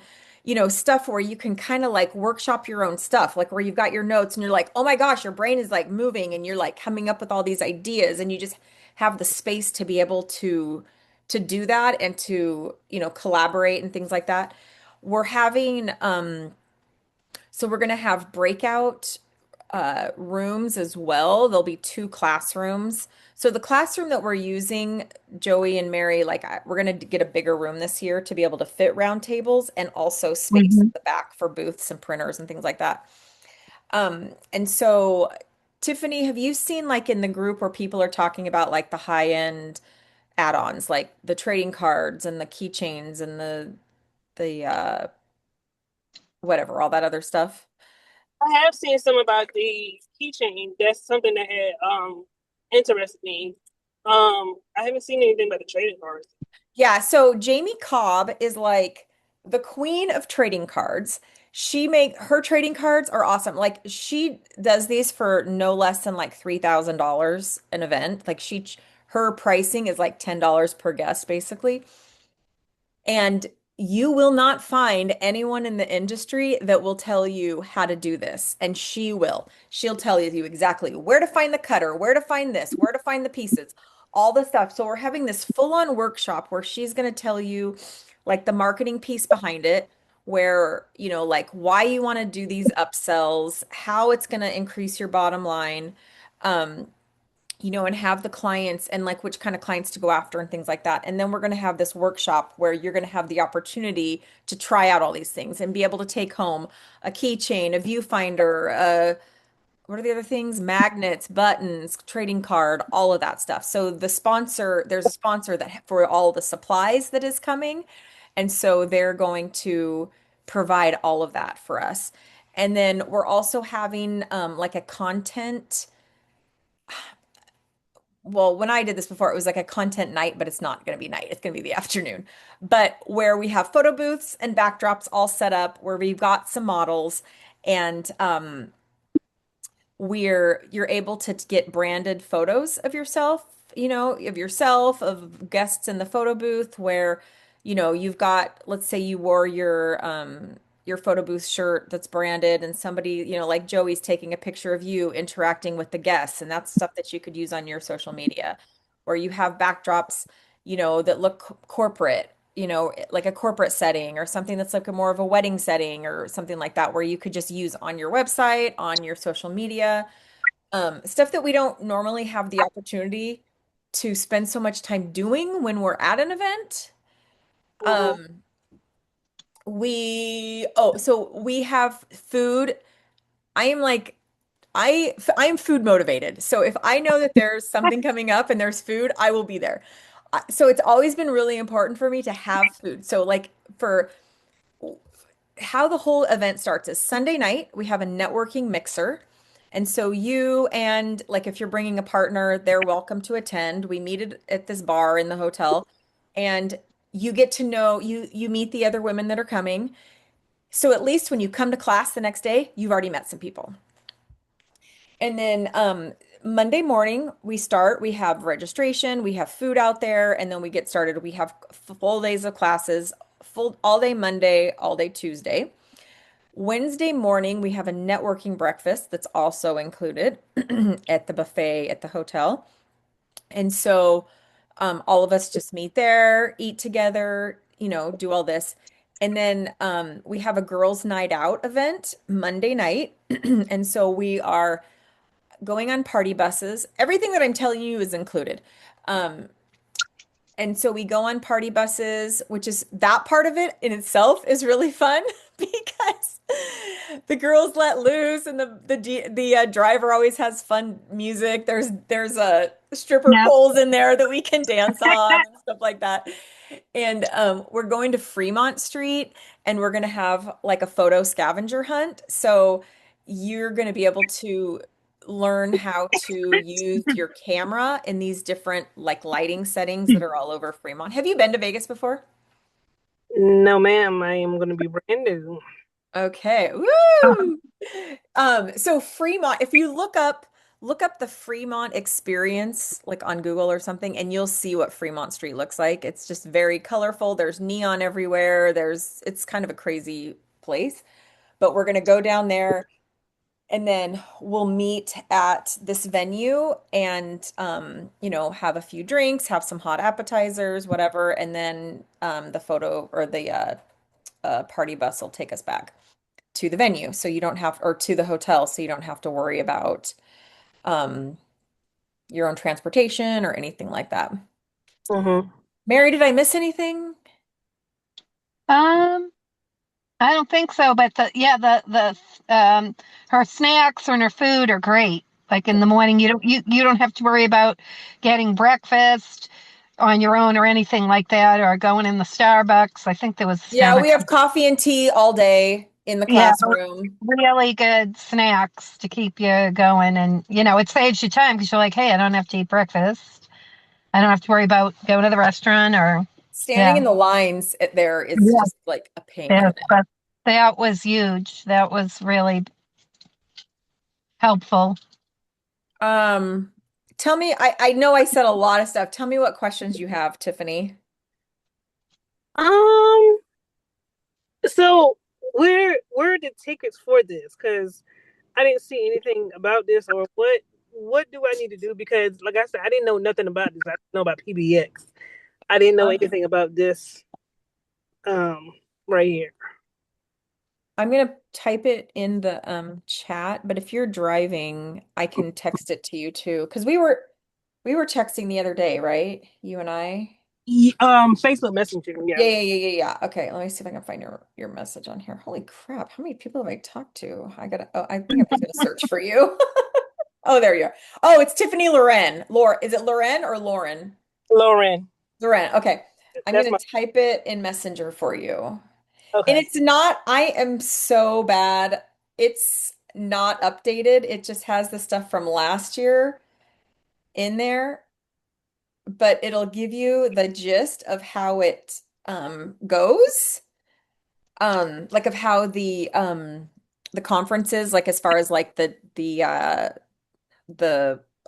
[SPEAKER 2] stuff where you can kind of like workshop your own stuff, like where you've got your notes and you're like, oh my gosh, your brain is like moving and you're like coming up with all these ideas and you just have the space to be able to do that and to, collaborate and things like that. We're having so we're going to have breakout rooms as well. There'll be two classrooms. So the classroom that we're using, Joey and Mary, like we're going to get a bigger room this year to be able to fit round tables and also space
[SPEAKER 3] Hmm.
[SPEAKER 2] at the back for booths and printers and things like that. And so Tiffany, have you seen like in the group where people are talking about like the high-end add-ons, like the trading cards and the keychains and the whatever, all that other stuff?
[SPEAKER 4] I have seen some about the keychain. That's something that had interested me. I haven't seen anything about the trading cards.
[SPEAKER 2] Yeah, so Jamie Cobb is like the queen of trading cards. Her trading cards are awesome. Like she does these for no less than like $3,000 an event. Like her pricing is like $10 per guest basically. And you will not find anyone in the industry that will tell you how to do this. And she will. She'll tell you exactly where to find the cutter, where to find this, where to find the pieces, all the stuff. So we're having this full-on workshop where she's going to tell you like the marketing piece behind it, where, like why you want to do these upsells, how it's going to increase your bottom line. Um, and have the clients and like which kind of clients to go after and things like that. And then we're going to have this workshop where you're going to have the opportunity to try out all these things and be able to take home a keychain, a viewfinder, what are the other things? Magnets, buttons, trading card, all of that stuff. So there's a sponsor that for all the supplies that is coming. And so they're going to provide all of that for us. And then we're also having like a content well, when I did this before, it was like a content night, but it's not going to be night. It's going to be the afternoon. But where we have photo booths and backdrops all set up, where we've got some models, and you're able to get branded photos of yourself, of guests in the photo booth where, you've got, let's say you wore your photo booth shirt that's branded and somebody, like Joey's taking a picture of you interacting with the guests, and that's stuff that you could use on your social media. Or you have backdrops, that look corporate, like a corporate setting or something that's like a more of a wedding setting or something like that, where you could just use on your website, on your social media, stuff that we don't normally have the opportunity to spend so much time doing when we're at an event.
[SPEAKER 4] Mhm.
[SPEAKER 2] Um, so we have food. I am like, I am food motivated. So if I know that there's something coming up and there's food, I will be there. So it's always been really important for me to have food. So like for how the whole event starts is Sunday night, we have a networking mixer. And so you and like if you're bringing a partner, they're welcome to attend. We meet at this bar in the hotel and you get to know you meet the other women that are coming. So at least when you come to class the next day, you've already met some people. And then Monday morning we have registration, we have food out there, and then we get started. We have full days of classes, full all day Monday, all day Tuesday. Wednesday morning, we have a networking breakfast that's also included at the buffet at the hotel. And so all of us just meet there, eat together, do all this. And then we have a girls' night out event Monday night. And so we are going on party buses. Everything that I'm telling you is included. Um, and so we go on party buses, which is that part of it in itself is really fun because the girls let loose and the driver always has fun music. There's a stripper
[SPEAKER 3] Yeah.
[SPEAKER 2] poles in there that we can dance on and stuff like that. And we're going to Fremont Street and we're going to have like a photo scavenger hunt. So you're going to be able to learn how to use your camera in these different like lighting settings that are all over Fremont. Have you been to Vegas before?
[SPEAKER 4] No, ma'am. I am going to be brand new.
[SPEAKER 2] Okay.
[SPEAKER 3] Oh,
[SPEAKER 2] Woo! So Fremont, if you look up the Fremont experience like on Google or something, and you'll see what Fremont Street looks like. It's just very colorful. There's neon everywhere. It's kind of a crazy place. But we're gonna go down there and then we'll meet at this venue and have a few drinks, have some hot appetizers, whatever, and then the photo or the party bus will take us back to the venue so you don't have or to the hotel so you don't have to worry about um your own transportation or anything like that.
[SPEAKER 4] Mm-hmm.
[SPEAKER 2] Mary, did I miss anything?
[SPEAKER 3] um, I don't think so, but her snacks and her food are great. Like in the morning, you don't have to worry about getting breakfast on your own or anything like that, or going in the Starbucks. I think there was
[SPEAKER 2] Yeah, we
[SPEAKER 3] Starbucks.
[SPEAKER 2] have coffee and tea all day in the
[SPEAKER 3] Yeah,
[SPEAKER 2] classroom.
[SPEAKER 3] really good snacks to keep you going, and it saves you time because you're like, hey, I don't have to eat breakfast. I don't have to worry about going to the restaurant or
[SPEAKER 2] Standing
[SPEAKER 3] yeah,
[SPEAKER 2] in the lines there is
[SPEAKER 3] yeah.
[SPEAKER 2] just like a pain in
[SPEAKER 3] Yeah,
[SPEAKER 2] the neck.
[SPEAKER 3] that was huge. That was really helpful.
[SPEAKER 2] Um, Tell me, I know I said a lot of stuff. Tell me what questions you have, Tiffany.
[SPEAKER 4] Um, so where are the tickets for this? Because I didn't see anything about this, or what do I need to do? Because like I said, I didn't know nothing about this. I didn't know about PBX. I didn't know
[SPEAKER 2] Okay.
[SPEAKER 4] anything about this um right here.
[SPEAKER 2] I'm gonna type it in the chat, but if you're driving, I can text it to you too. Because we were texting the other day, right? You and I.
[SPEAKER 4] Facebook Messenger, yeah.
[SPEAKER 2] Yeah. Okay, let me see if I can find your message on here. Holy crap, how many people have I talked to? I think I'm just gonna search for you. Oh, there you are. Oh, it's Tiffany Loren. Is it Loren or Lauren?
[SPEAKER 4] Lauren,
[SPEAKER 2] Loren. Okay. I'm
[SPEAKER 4] that's
[SPEAKER 2] gonna
[SPEAKER 4] my
[SPEAKER 2] type it in Messenger for you. And
[SPEAKER 4] okay.
[SPEAKER 2] it's not, I am so bad. It's not updated. It just has the stuff from last year in there, but it'll give you the gist of how it goes. Like of how the conferences, like as far as like the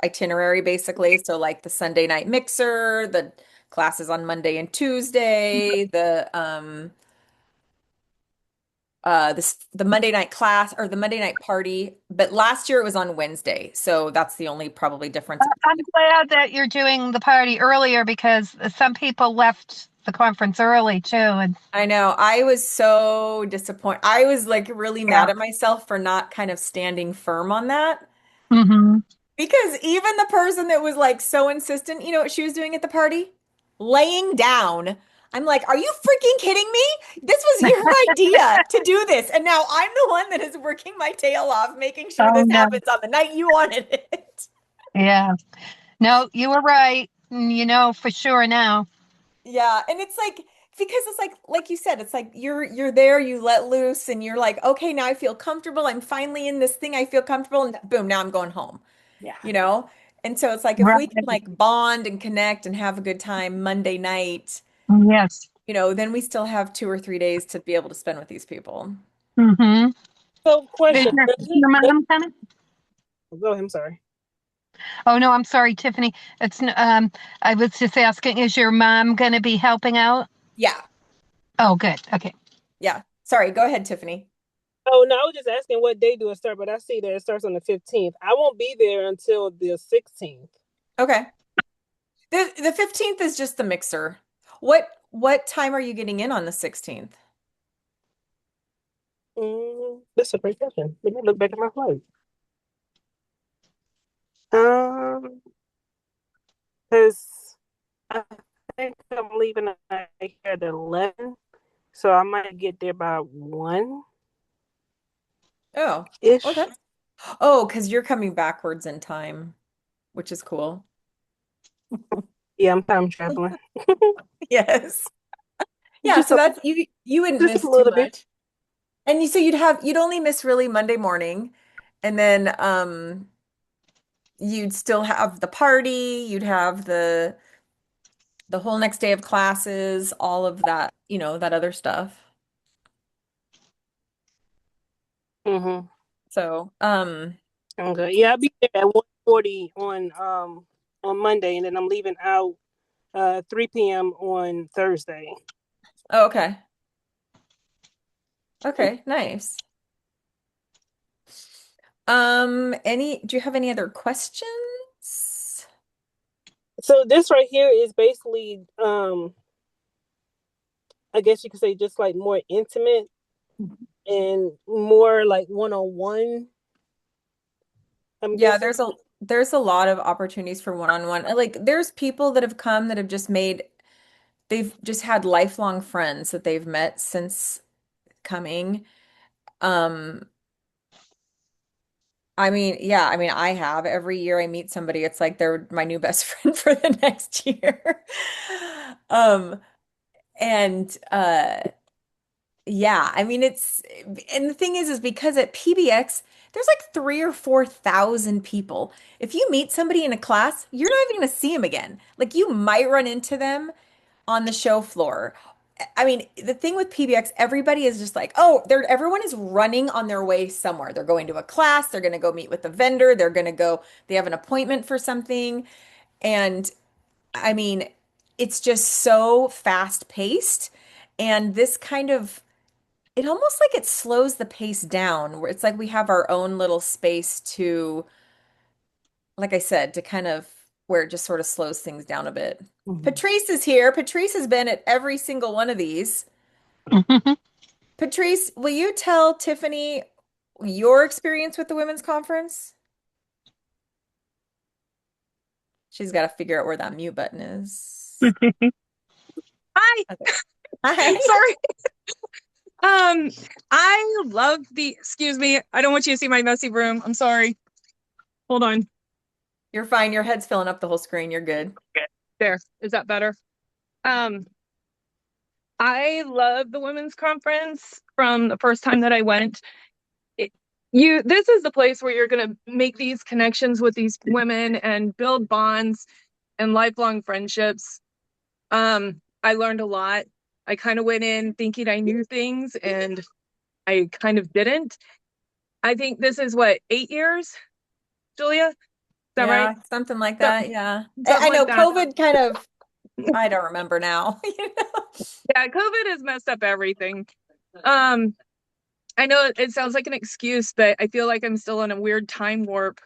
[SPEAKER 2] itinerary basically. So like the Sunday night mixer, the classes on Monday and Tuesday, the Monday night class or the Monday night party, but last year it was on Wednesday, so that's the only probably difference.
[SPEAKER 3] I'm glad that you're doing the party earlier because some people left the conference early too. And
[SPEAKER 2] I know I was so disappointed. I was like really
[SPEAKER 3] yeah.
[SPEAKER 2] mad at myself for not kind of standing firm on that.
[SPEAKER 3] Hmm.
[SPEAKER 2] Because even the person that was like so insistent, you know what she was doing at the party? Laying down. I'm like, are you freaking kidding me? This was your idea to do this. And now I'm the one that is working my tail off, making sure
[SPEAKER 3] Oh
[SPEAKER 2] this
[SPEAKER 3] no.
[SPEAKER 2] happens on the night you wanted it.
[SPEAKER 3] Yeah. No, you were right. You know for sure now.
[SPEAKER 2] Yeah, and it's like because it's like you said, it's like you're there, you let loose and you're like, okay, now I feel comfortable. I'm finally in this thing. I feel comfortable and boom, now I'm going home.
[SPEAKER 1] Yeah.
[SPEAKER 2] You know? And so it's like if we can
[SPEAKER 3] Right.
[SPEAKER 2] like bond and connect and have a good time Monday night,
[SPEAKER 3] Yes.
[SPEAKER 2] then we still have 2 or 3 days to be able to spend with these people.
[SPEAKER 3] Mm-hmm.
[SPEAKER 4] So
[SPEAKER 3] Is
[SPEAKER 4] question,
[SPEAKER 3] your mom coming?
[SPEAKER 4] go ahead, I'm sorry.
[SPEAKER 3] Oh no, I'm sorry, Tiffany. I was just asking, is your mom going to be helping out?
[SPEAKER 2] Yeah.
[SPEAKER 3] Oh, good. Okay.
[SPEAKER 2] Yeah. Sorry, go ahead, Tiffany.
[SPEAKER 4] Oh no, I was just asking what day do it start, but I see that it starts on the 15th. I won't be there until the 16th.
[SPEAKER 2] Okay. The 15th is just the mixer. What time are you getting in on the 16th?
[SPEAKER 4] That's a great question. Let me look back at my flight. Um, because I think I'm leaving here at 11, so I might get there by 1
[SPEAKER 2] Oh,
[SPEAKER 4] ish.
[SPEAKER 2] okay. Oh, because you're coming backwards in time, which is cool.
[SPEAKER 4] Yeah, I'm time traveling.
[SPEAKER 2] Yes. Yeah,
[SPEAKER 4] just
[SPEAKER 2] so
[SPEAKER 4] a
[SPEAKER 2] that's you wouldn't
[SPEAKER 4] just a
[SPEAKER 2] miss too
[SPEAKER 4] little bit.
[SPEAKER 2] much. And you so you'd only miss really Monday morning and then you'd still have the party, you'd have the whole next day of classes, all of that, that other stuff.
[SPEAKER 4] Mm-hmm.
[SPEAKER 2] So,
[SPEAKER 4] Okay. Yeah, I'll be there at 1:40 on Monday, and then I'm leaving out 3 p.m. on Thursday.
[SPEAKER 2] oh, okay. Okay, nice. Do you have any other questions?
[SPEAKER 4] So this right here is basically I guess you could say just like more intimate and more like one-on-one. I'm
[SPEAKER 2] Yeah,
[SPEAKER 4] guessing.
[SPEAKER 2] there's a lot of opportunities for one-on-one. Like there's people that have come that have they've just had lifelong friends that they've met since coming. Um, I have. Every year I meet somebody, it's like they're my new best friend for the next year. Um, and yeah, I mean and the thing is because at PBX there's like 3 or 4 thousand people. If you meet somebody in a class, you're not even gonna see them again. Like you might run into them on the show floor. I mean, the thing with PBX, everybody is just like, oh, everyone is running on their way somewhere. They're going to a class, they're going to go meet with the vendor, they have an appointment for something. And I mean, it's just so fast paced. And this kind of, it almost like it slows the pace down, where it's like we have our own little space to, like I said, to kind of where it just sort of slows things down a bit.
[SPEAKER 1] Mhm.
[SPEAKER 2] Patrice is here. Patrice has been at every single one of these. Patrice, will you tell Tiffany your experience with the women's conference? She's got to figure out where that mute button is.
[SPEAKER 5] Hi,
[SPEAKER 2] Okay. Hi.
[SPEAKER 5] sorry. I love excuse me, I don't want you to see my messy room. I'm sorry. Hold on.
[SPEAKER 2] You're fine. Your head's filling up the whole screen. You're good.
[SPEAKER 5] There. Is that better? Um, I love the women's conference from the first time that I went. It, this is the place where you're going to make these connections with these women and build bonds and lifelong friendships. I learned a lot. I kind of went in thinking I knew things and I kind of didn't. I think this is what, 8 years, Julia? Is that right?
[SPEAKER 2] Yeah, something like
[SPEAKER 5] So-
[SPEAKER 2] that. Yeah. I
[SPEAKER 5] Something
[SPEAKER 2] know
[SPEAKER 5] like that.
[SPEAKER 2] COVID kind of, I don't remember now. You know?
[SPEAKER 5] Yeah, COVID has messed up everything. Um, I know it sounds like an excuse, but I feel like I'm still in a weird time warp,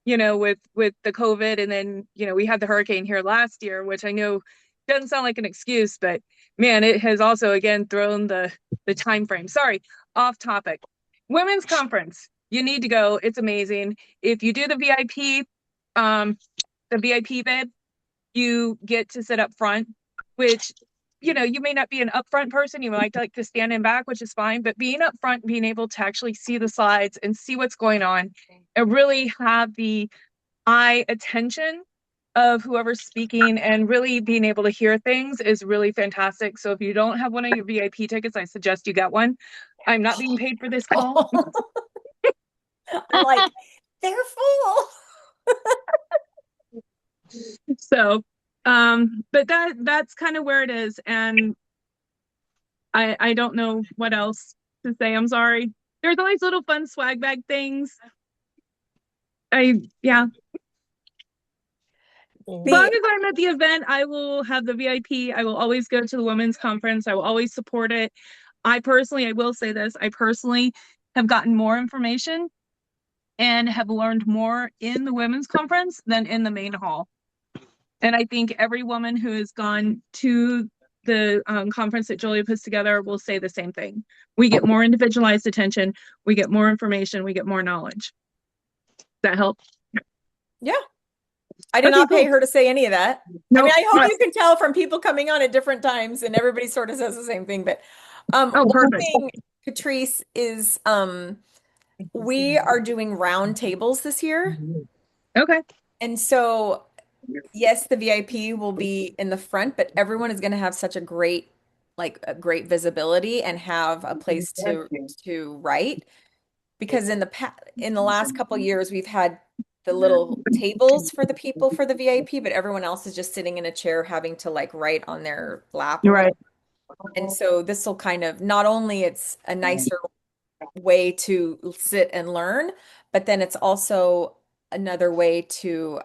[SPEAKER 5] with the COVID, and then, we had the hurricane here last year, which I know doesn't sound like an excuse, but man, it has also again thrown the time frame. Sorry, off topic. Women's conference. You need to go. It's amazing. If you do the VIP bid, you get to sit up front, which, you may not be an upfront person. You might like to stand in back, which is fine. But being up front, being able to actually see the slides and see what's going on and really have the eye attention of whoever's speaking and really being able to hear things is really fantastic. So if you don't have one of your VIP tickets, I suggest you get one. I'm not being paid for this call.
[SPEAKER 2] I'm like, they're full.
[SPEAKER 5] So, but that's kind of where it is. And I don't know what else to say. I'm sorry. There's always little fun swag bag things. Yeah. As long as I'm at the event, I will have the VIP. I will always go to the women's conference. I will always support it. I will say this, I personally have gotten more information and have learned more in the women's conference than in the main hall. And I think every woman who has gone to the conference that Julia puts together will say the same thing. We get more individualized attention. We get more information. We get more knowledge. Does that help?
[SPEAKER 2] Yeah. I did
[SPEAKER 5] Okay,
[SPEAKER 2] not pay
[SPEAKER 5] cool.
[SPEAKER 2] her to say any of that. I
[SPEAKER 5] No,
[SPEAKER 2] mean, I hope
[SPEAKER 5] trust.
[SPEAKER 2] you can tell from people coming on at different times and everybody sort of says the same thing. But
[SPEAKER 5] Oh,
[SPEAKER 2] one
[SPEAKER 5] perfect.
[SPEAKER 2] thing, Patrice, is we are doing round tables this year.
[SPEAKER 5] Okay.
[SPEAKER 2] And so, yes, the VIP will be in the front, but everyone is going to have such a great visibility and have a place to write. Because in the last couple years, we've had the little tables for the people for the VIP, but everyone else is just sitting in a chair having to like write on their lap or
[SPEAKER 5] You're right.
[SPEAKER 2] whatever. And so this will kind of, not only it's a nicer way to sit and learn, but then it's also another way to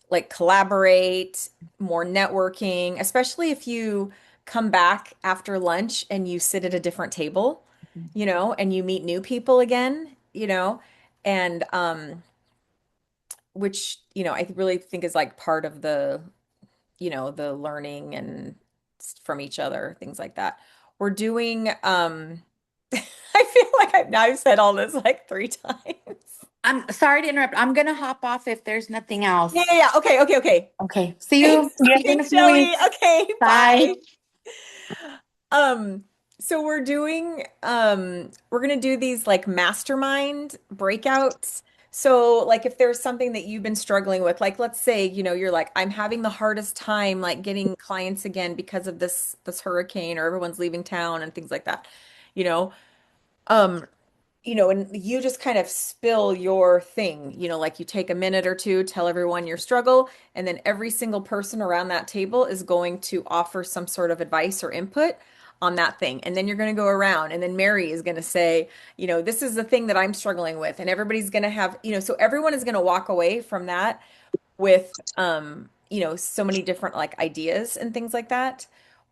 [SPEAKER 2] like collaborate, more networking, especially if you come back after lunch and you sit at a different table, and you meet new people again, and which, I really think is like part of the learning and from each other, things like that. We're doing I feel like I've said all this like 3 times.
[SPEAKER 1] I'm sorry to interrupt. I'm gonna hop off if there's nothing else.
[SPEAKER 2] Yeah. Okay.
[SPEAKER 1] Okay. See you.
[SPEAKER 2] Thanks,
[SPEAKER 1] See you in a
[SPEAKER 2] thanks,
[SPEAKER 1] few
[SPEAKER 2] Joey.
[SPEAKER 1] weeks.
[SPEAKER 2] Okay,
[SPEAKER 1] Bye.
[SPEAKER 2] bye. So we're gonna do these like mastermind breakouts. So like if there's something that you've been struggling with, like let's say, you're like, I'm having the hardest time like getting clients again because of this hurricane or everyone's leaving town and things like that, you know. Um, and you just kind of spill your thing, like you take a minute or two, tell everyone your struggle, and then every single person around that table is going to offer some sort of advice or input on that thing. And then you're going to go around, and then Mary is going to say, this is the thing that I'm struggling with. And everybody's going to have, so everyone is going to walk away from that with, so many different like ideas and things like that.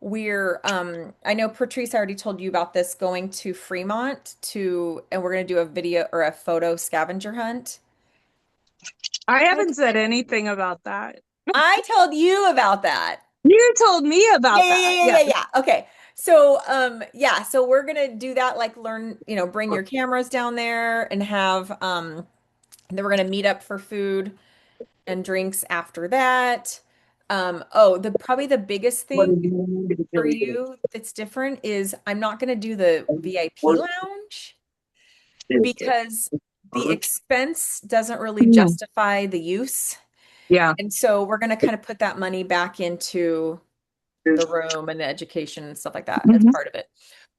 [SPEAKER 2] I know Patrice already told you about this, going to Fremont and we're gonna do a video or a photo scavenger hunt.
[SPEAKER 5] I haven't said anything about that.
[SPEAKER 2] I told you about that.
[SPEAKER 5] You told me
[SPEAKER 2] Yeah,
[SPEAKER 5] about
[SPEAKER 2] yeah,
[SPEAKER 5] that.
[SPEAKER 2] yeah, yeah,
[SPEAKER 5] Yeah.
[SPEAKER 2] yeah, yeah. Okay. So, yeah, so we're gonna do that, like learn, bring your cameras down there and have, and then we're gonna meet up for food and drinks after that. Oh, probably the biggest thing for you that's different is I'm not gonna do the VIP lounge because the expense doesn't really
[SPEAKER 5] Mhm.
[SPEAKER 2] justify the use.
[SPEAKER 5] Yeah.
[SPEAKER 2] And so we're gonna kind of put that money back into the room and the education and stuff like that as
[SPEAKER 5] Mhm.
[SPEAKER 2] part of it.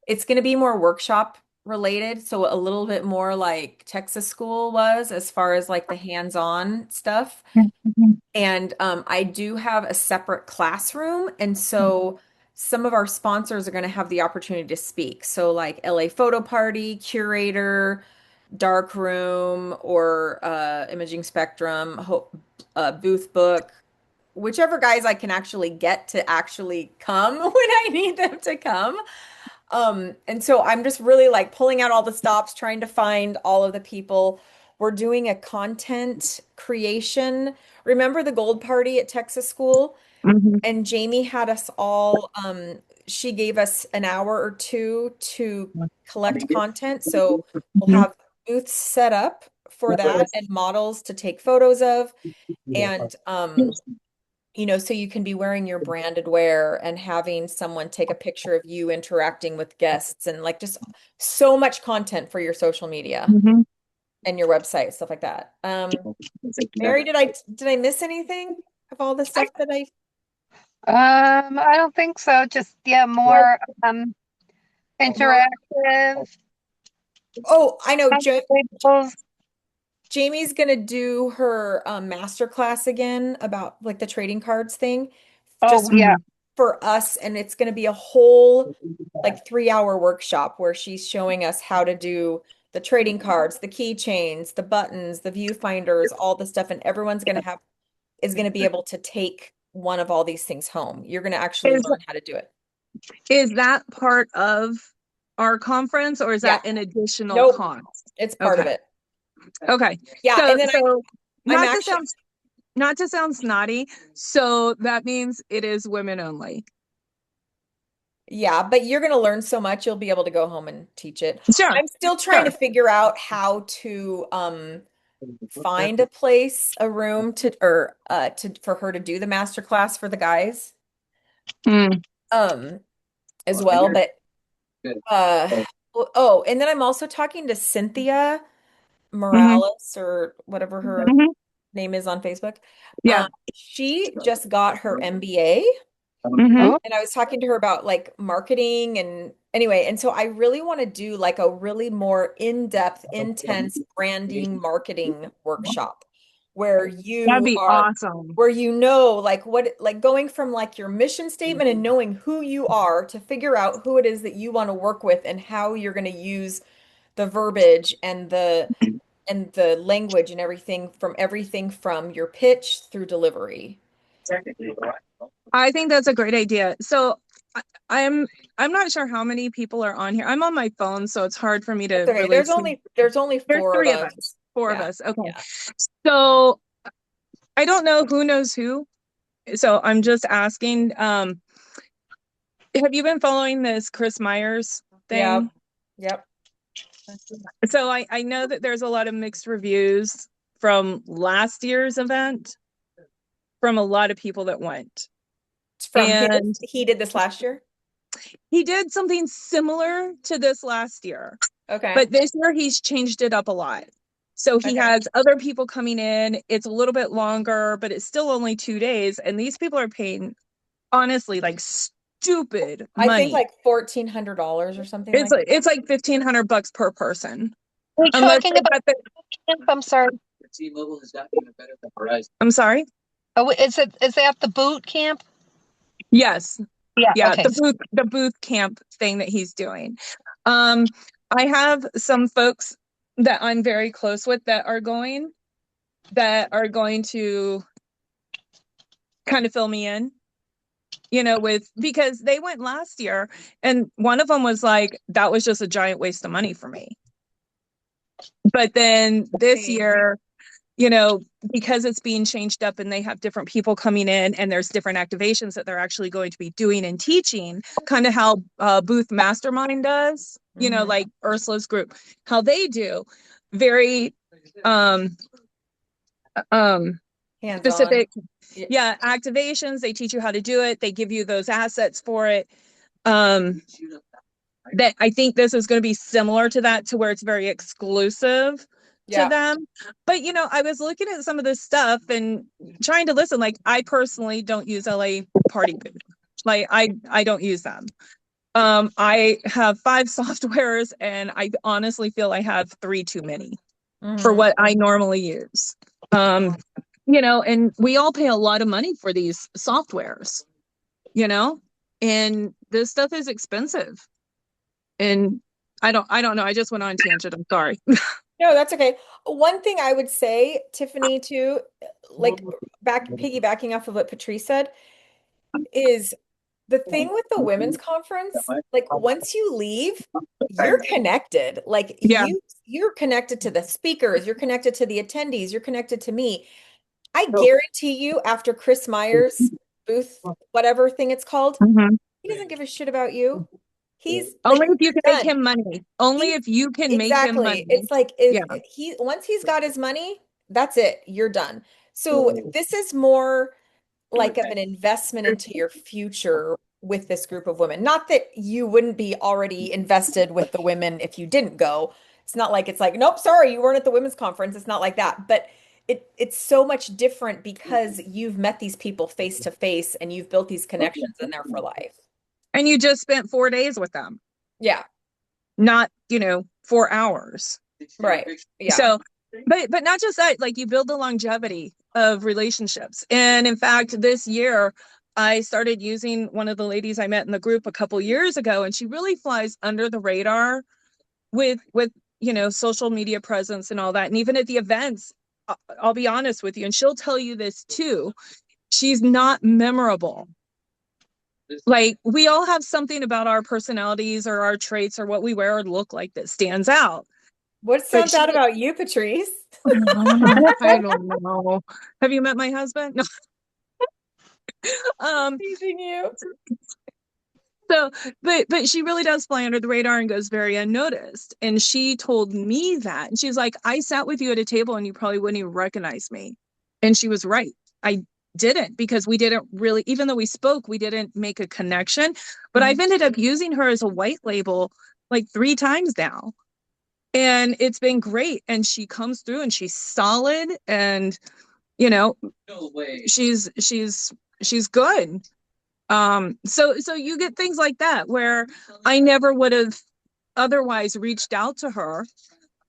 [SPEAKER 2] It's going to be more workshop related, so a little bit more like Texas School was as far as like the hands-on stuff.
[SPEAKER 5] Mhm.
[SPEAKER 2] And I do have a separate classroom, and so some of our sponsors are going to have the opportunity to speak. So like LA Photo Party, Curator, Dark Room, or Imaging Spectrum, Booth Book, whichever guys I can actually get to actually come when I need them to come. And so I'm just really like pulling out all the stops, trying to find all of the people. We're doing a content creation. Remember the gold party at Texas School?
[SPEAKER 5] Mhm.
[SPEAKER 2] And Jamie had us all, she gave us an hour or two to collect content. So we'll
[SPEAKER 5] Mhm.
[SPEAKER 2] have booths set up for that and models to take photos of. And so you can be wearing your branded wear and having someone take a picture of you interacting with guests and like just so much content for your social media
[SPEAKER 5] Mhm.
[SPEAKER 2] and your website, stuff like that. Mary, did I miss anything of all the stuff that I
[SPEAKER 3] I don't think so. Just yeah, more interactive.
[SPEAKER 2] Oh, I know
[SPEAKER 3] Tables.
[SPEAKER 2] Jamie's gonna do her master class again about like the trading cards thing
[SPEAKER 3] Oh
[SPEAKER 2] just
[SPEAKER 3] yeah.
[SPEAKER 2] for us, and it's gonna be a whole like 3 hour workshop where she's showing us how to do the trading cards, the keychains, the buttons, the viewfinders, all the stuff, and everyone's gonna be able to take one of all these things home. You're gonna actually
[SPEAKER 5] Is
[SPEAKER 2] learn how to do it.
[SPEAKER 5] is that part of our conference or is
[SPEAKER 2] Yeah.
[SPEAKER 5] that an additional
[SPEAKER 2] Nope.
[SPEAKER 5] cost?
[SPEAKER 2] It's part of
[SPEAKER 5] Okay.
[SPEAKER 2] it.
[SPEAKER 5] Okay.
[SPEAKER 2] Yeah,
[SPEAKER 5] So
[SPEAKER 2] and then
[SPEAKER 5] so
[SPEAKER 2] I'm
[SPEAKER 5] not to
[SPEAKER 2] actually
[SPEAKER 5] sound not to sound snotty, so that means it is women only.
[SPEAKER 2] Yeah, but you're going to learn so much, you'll be able to go home and teach it.
[SPEAKER 5] Sure.
[SPEAKER 2] I'm still trying
[SPEAKER 5] Sure.
[SPEAKER 2] to figure out how to find a place, a room for her to do the master class for the guys
[SPEAKER 5] Mm.
[SPEAKER 2] um as well, but uh oh, and then I'm also talking to Cynthia
[SPEAKER 5] Mhm.
[SPEAKER 2] Morales or whatever her
[SPEAKER 5] Mhm.
[SPEAKER 2] name is on Facebook.
[SPEAKER 5] Yeah.
[SPEAKER 2] She just got her MBA.
[SPEAKER 5] Mhm.
[SPEAKER 3] Oh,
[SPEAKER 2] And I was talking to her about like marketing and anyway, and so I really want to do like a really more in-depth, intense branding marketing workshop where
[SPEAKER 5] That'd be awesome.
[SPEAKER 2] like like going from like your mission statement and knowing who you are to figure out who it is that you want to work with and how you're going to use the verbiage and the language and everything from your pitch through delivery.
[SPEAKER 5] I think that's a great idea. So I, I'm I'm not sure how many people are on here. I'm on my phone, so it's hard for me to
[SPEAKER 2] It's okay.
[SPEAKER 5] really see.
[SPEAKER 2] There's only
[SPEAKER 5] There's
[SPEAKER 2] four of
[SPEAKER 5] three of
[SPEAKER 2] us.
[SPEAKER 5] us. Four of
[SPEAKER 2] Yeah.
[SPEAKER 5] us. Okay.
[SPEAKER 2] Yeah.
[SPEAKER 5] So I don't know who knows who. So I'm just asking, have you been following this Chris Myers
[SPEAKER 2] Yeah.
[SPEAKER 5] thing?
[SPEAKER 2] Yep.
[SPEAKER 5] So I know that there's a lot of mixed reviews from last year's event from a lot of people that went.
[SPEAKER 2] From
[SPEAKER 5] And
[SPEAKER 2] he did this last year.
[SPEAKER 5] he did something similar to this last year,
[SPEAKER 2] Okay.
[SPEAKER 5] but this year he's changed it up a lot. So he
[SPEAKER 2] Okay.
[SPEAKER 5] has other people coming in. It's a little bit longer, but it's still only 2 days. And these people are paying, honestly, like stupid
[SPEAKER 2] I think
[SPEAKER 5] money.
[SPEAKER 2] like $1,400 or something
[SPEAKER 5] It's
[SPEAKER 2] like
[SPEAKER 5] like it's like $1,500 per person,
[SPEAKER 3] we're
[SPEAKER 5] unless
[SPEAKER 3] talking
[SPEAKER 5] they
[SPEAKER 3] about
[SPEAKER 5] got the.
[SPEAKER 3] camp. I'm sorry.
[SPEAKER 6] T-Mobile has gotten even better than Verizon.
[SPEAKER 5] I'm sorry.
[SPEAKER 3] Oh, is that the boot camp?
[SPEAKER 5] Yes,
[SPEAKER 3] Yeah.
[SPEAKER 5] yeah,
[SPEAKER 3] Okay.
[SPEAKER 5] the booth camp thing that he's doing. Um, I have some folks that I'm very close with that are going to kind of fill me in. because they went last year and one of them was like, that was just a giant waste of money for me. But then this year, because it's being changed up and they have different people coming in and there's different activations that they're actually going to be doing and teaching, kind of how Booth Mastermind does, like Ursula's group, how they do very um
[SPEAKER 2] Hands-on.
[SPEAKER 5] specific activations. They teach you how to do it. They give you those assets for it. That I think this is going to be similar to that, to where it's very exclusive to them. But I was looking at some of this stuff and trying to listen. Like, I personally don't use LA Party Booth. Like, I don't use them. I have 5 softwares and I honestly feel I have 3 too many for what I normally use. And we all pay a lot of money for these softwares, and this stuff is expensive. And I don't know. I just went on a tangent. I'm sorry.
[SPEAKER 2] No, that's okay. One thing I would say, Tiffany, too, like piggybacking off of what Patrice said, is the thing with the women's conference, like once you leave, you're connected. Like you're connected to the speakers, you're connected to the attendees, you're connected to me. I guarantee you, after Chris Myers' booth, whatever thing it's called, he doesn't give a shit about you. He's
[SPEAKER 5] only if you can make him money. Only if you can make him money.
[SPEAKER 2] It's like if once he's got his money, that's it. You're done. So this is more like of an investment into your future with this group of women. Not that you wouldn't be already invested with the women if you didn't go. It's not like nope, sorry, you weren't at the women's conference. It's not like that. But it's so much different because you've met these people face to face and you've built these connections and they're for life.
[SPEAKER 5] And you just spent 4 days with them.
[SPEAKER 2] Yeah.
[SPEAKER 5] Not, 4 hours.
[SPEAKER 2] Right. Yeah.
[SPEAKER 5] So, but not just that, like, you build the longevity of relationships. And in fact, this year, I started using one of the ladies I met in the group a couple years ago, and she really flies under the radar with social media presence and all that. And even at the events, I'll be honest with you, and she'll tell you this too, she's not memorable. Like, we all have something about our personalities or our traits or what we wear or look like that stands out.
[SPEAKER 2] What stands out about you, Patrice?
[SPEAKER 5] I don't know. Have you met my husband? No.
[SPEAKER 2] Teasing you.
[SPEAKER 5] So, but she really does fly under the radar and goes very unnoticed. And she told me that. And she's like, I sat with you at a table and you probably wouldn't even recognize me. And she was right. I didn't, because we didn't really, even though we spoke, we didn't make a connection. But I've ended up using her as a white label like 3 times now. And it's been great. And she comes through and she's solid and,
[SPEAKER 6] No way.
[SPEAKER 5] she's good. So you get things like that where I never would have otherwise reached out to her,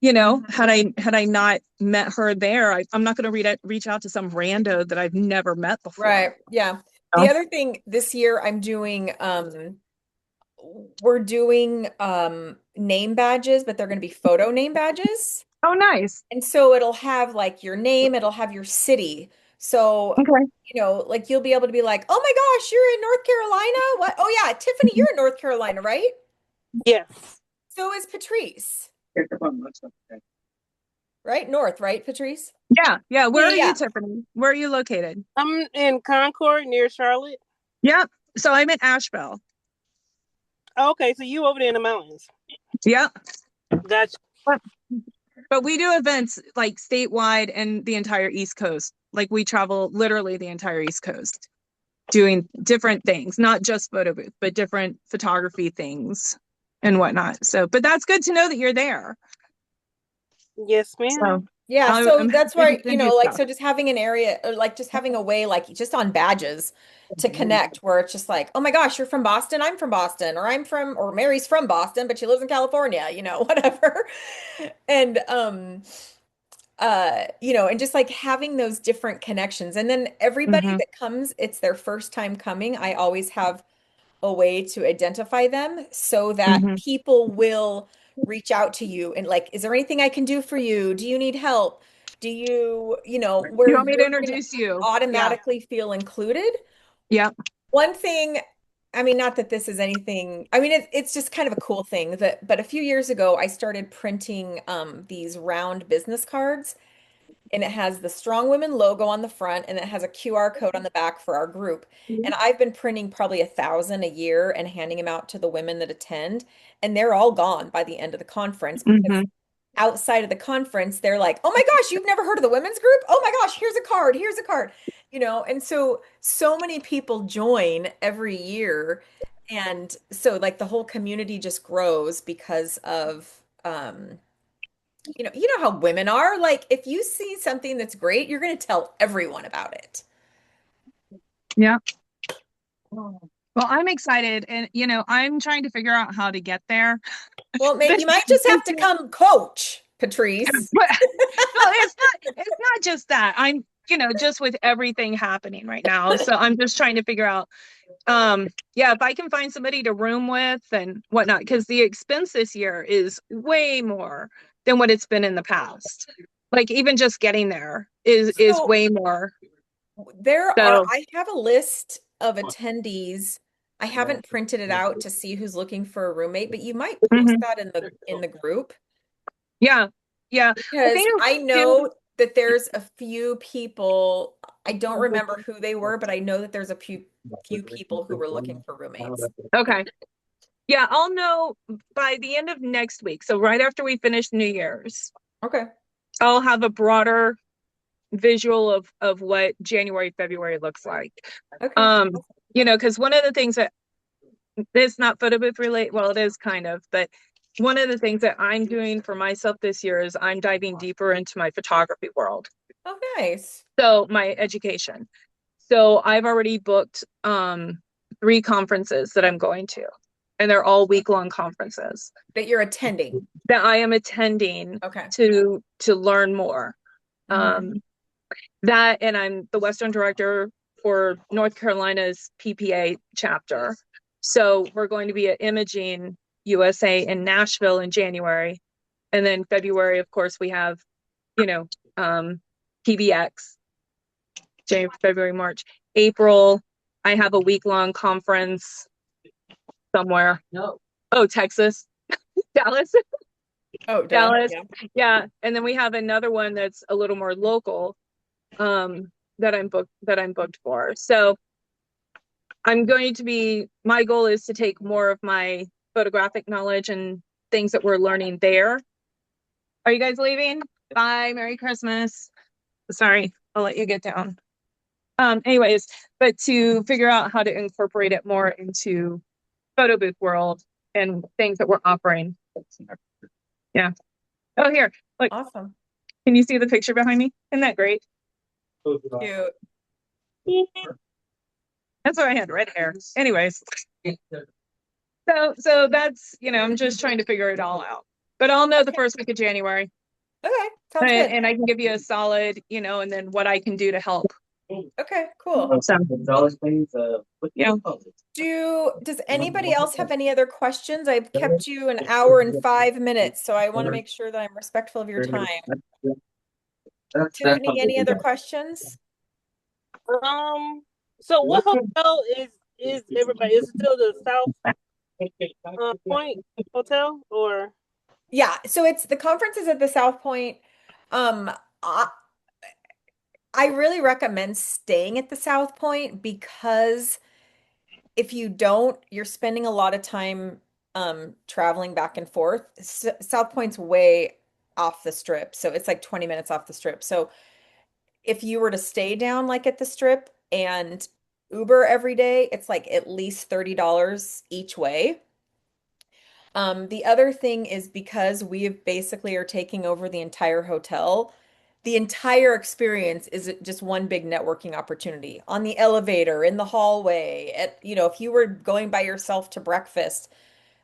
[SPEAKER 5] had I not met her there. I'm not going to reach out to some rando that I've never met before.
[SPEAKER 2] Right. Yeah. The other thing this year I'm doing, we're doing name badges, but they're going to be photo name badges.
[SPEAKER 5] Oh, nice.
[SPEAKER 2] And so it'll have like your name, it'll have your city. So, like you'll be able to be like, oh my gosh, you're in North Carolina? What? Oh yeah, Tiffany, you're in North Carolina, right?
[SPEAKER 4] Yes.
[SPEAKER 2] So is Patrice. Right? North, right, Patrice?
[SPEAKER 5] Yeah. Where are you, Tiffany? Where are you located?
[SPEAKER 4] I'm in Concord near Charlotte.
[SPEAKER 5] Yep. So I'm in Asheville.
[SPEAKER 4] Okay, so you over there in the mountains.
[SPEAKER 5] Yep.
[SPEAKER 4] Gotcha.
[SPEAKER 5] But we do events like statewide and the entire East Coast. Like, we travel literally the entire East Coast doing different things, not just photo booth, but different photography things and whatnot. So, but that's good to know that you're there.
[SPEAKER 4] Yes, ma'am.
[SPEAKER 5] So,
[SPEAKER 2] yeah, so
[SPEAKER 5] I'm
[SPEAKER 2] that's
[SPEAKER 5] happy
[SPEAKER 2] where,
[SPEAKER 5] to
[SPEAKER 2] so just having an area, or like just having a way, like just on badges to connect, where it's just like, oh my gosh, you're from Boston, I'm from Boston, or Mary's from Boston, but she lives in California, whatever. And, and just like having those different connections. And then everybody that comes, it's their first time coming. I always have a way to identify them so that people will reach out to you and like, is there anything I can do for you? Do you need help? Do you, where
[SPEAKER 5] you want me to introduce you?
[SPEAKER 2] automatically feel included?
[SPEAKER 5] Yeah.
[SPEAKER 2] One thing, I mean, not that this is anything, I mean, it's just kind of a cool thing that, but a few years ago, I started printing these round business cards, and it has the Strong Women logo on the front, and it has a QR code on the back for our group. And I've been printing probably 1,000 a year and handing them out to the women that attend, and they're all gone by the end of the conference because
[SPEAKER 5] Hmm.
[SPEAKER 2] outside of the conference, they're like, "Oh my gosh, you've never heard of the women's group? Oh my gosh, here's a card, here's a card." And so many people join every year. And so like the whole community just grows because of how women are. Like if you see something that's great, you're going to tell everyone about it.
[SPEAKER 5] Yeah. Well, I'm excited, and I'm trying to figure out how to get there.
[SPEAKER 2] Well,
[SPEAKER 5] This,
[SPEAKER 2] you might just
[SPEAKER 5] this
[SPEAKER 2] have to come coach, Patrice.
[SPEAKER 5] but well, it's not just that. I'm, just with everything happening right now. So I'm just trying to figure out, yeah, if I can find somebody to room with and whatnot, because the expense this year is way more than what it's been in the past. Like even just getting there is
[SPEAKER 2] So
[SPEAKER 5] way more. So,
[SPEAKER 2] I have a list of attendees. I haven't printed it out to see who's looking for a roommate, but you might post
[SPEAKER 5] mhm.
[SPEAKER 2] that in the group
[SPEAKER 5] Yeah, yeah. I
[SPEAKER 2] because
[SPEAKER 5] think
[SPEAKER 2] I
[SPEAKER 5] too.
[SPEAKER 2] know that there's a few people. I don't remember who they were, but I know that there's a few people who were looking for roommates.
[SPEAKER 5] Okay. Yeah, I'll know by the end of next week. So right after we finish New Year's,
[SPEAKER 2] Okay.
[SPEAKER 5] I'll have a broader visual of what January, February looks like.
[SPEAKER 2] Okay.
[SPEAKER 5] Because one of the things that it's not photo booth related, well, it is kind of, but one of the things that I'm doing for myself this year is I'm diving deeper into my photography world.
[SPEAKER 2] Oh, nice.
[SPEAKER 5] So my education. So I've already booked 3 conferences that I'm going to, and they're all week-long conferences
[SPEAKER 2] That you're attending.
[SPEAKER 5] that I am attending
[SPEAKER 2] Okay.
[SPEAKER 5] to learn more.
[SPEAKER 2] Mhm.
[SPEAKER 5] That, and I'm the Western director for North Carolina's PPA chapter. So we're going to be at Imaging USA in Nashville in January. And then February, of course, we have, PBX, January, February, March. April, I have a week-long conference somewhere. No. Oh, Texas, Dallas,
[SPEAKER 2] Oh, duh.
[SPEAKER 5] Dallas.
[SPEAKER 2] Yeah.
[SPEAKER 5] Yeah. And then we have another one that's a little more local, that I'm booked for. So my goal is to take more of my photographic knowledge and things that we're learning there. Are you guys leaving? Bye. Merry Christmas. Sorry, I'll let you get down. Anyways, but to figure out how to incorporate it more into photo booth world and things that we're offering. Yeah. Oh, here, look,
[SPEAKER 2] Awesome.
[SPEAKER 5] can you see the picture behind me? Isn't that great?
[SPEAKER 2] Cute.
[SPEAKER 5] That's why I had red hair. Anyways, so that's, I'm just trying to figure it all out. But I'll know the first week of January,
[SPEAKER 2] Okay. Sounds good.
[SPEAKER 5] and I can give you a solid, and then what I can do to help.
[SPEAKER 2] Okay, cool.
[SPEAKER 5] So, yeah.
[SPEAKER 2] Does anybody else have any other questions? I've kept you an hour and 5 minutes, so I want to make sure that I'm respectful of your time. Tiffany, any other questions?
[SPEAKER 4] So what hotel is everybody? Is it still the South Point Hotel or?
[SPEAKER 2] Yeah, so it's the conference is at the South Point. Um, I, I really recommend staying at the South Point because if you don't, you're spending a lot of time traveling back and forth. South Point's way off the strip, so it's like 20 minutes off the strip. So if you were to stay down like at the strip and Uber every day, it's like at least $30 each way. The other thing is because we basically are taking over the entire hotel, the entire experience is just one big networking opportunity on the elevator, in the hallway, if you were going by yourself to breakfast,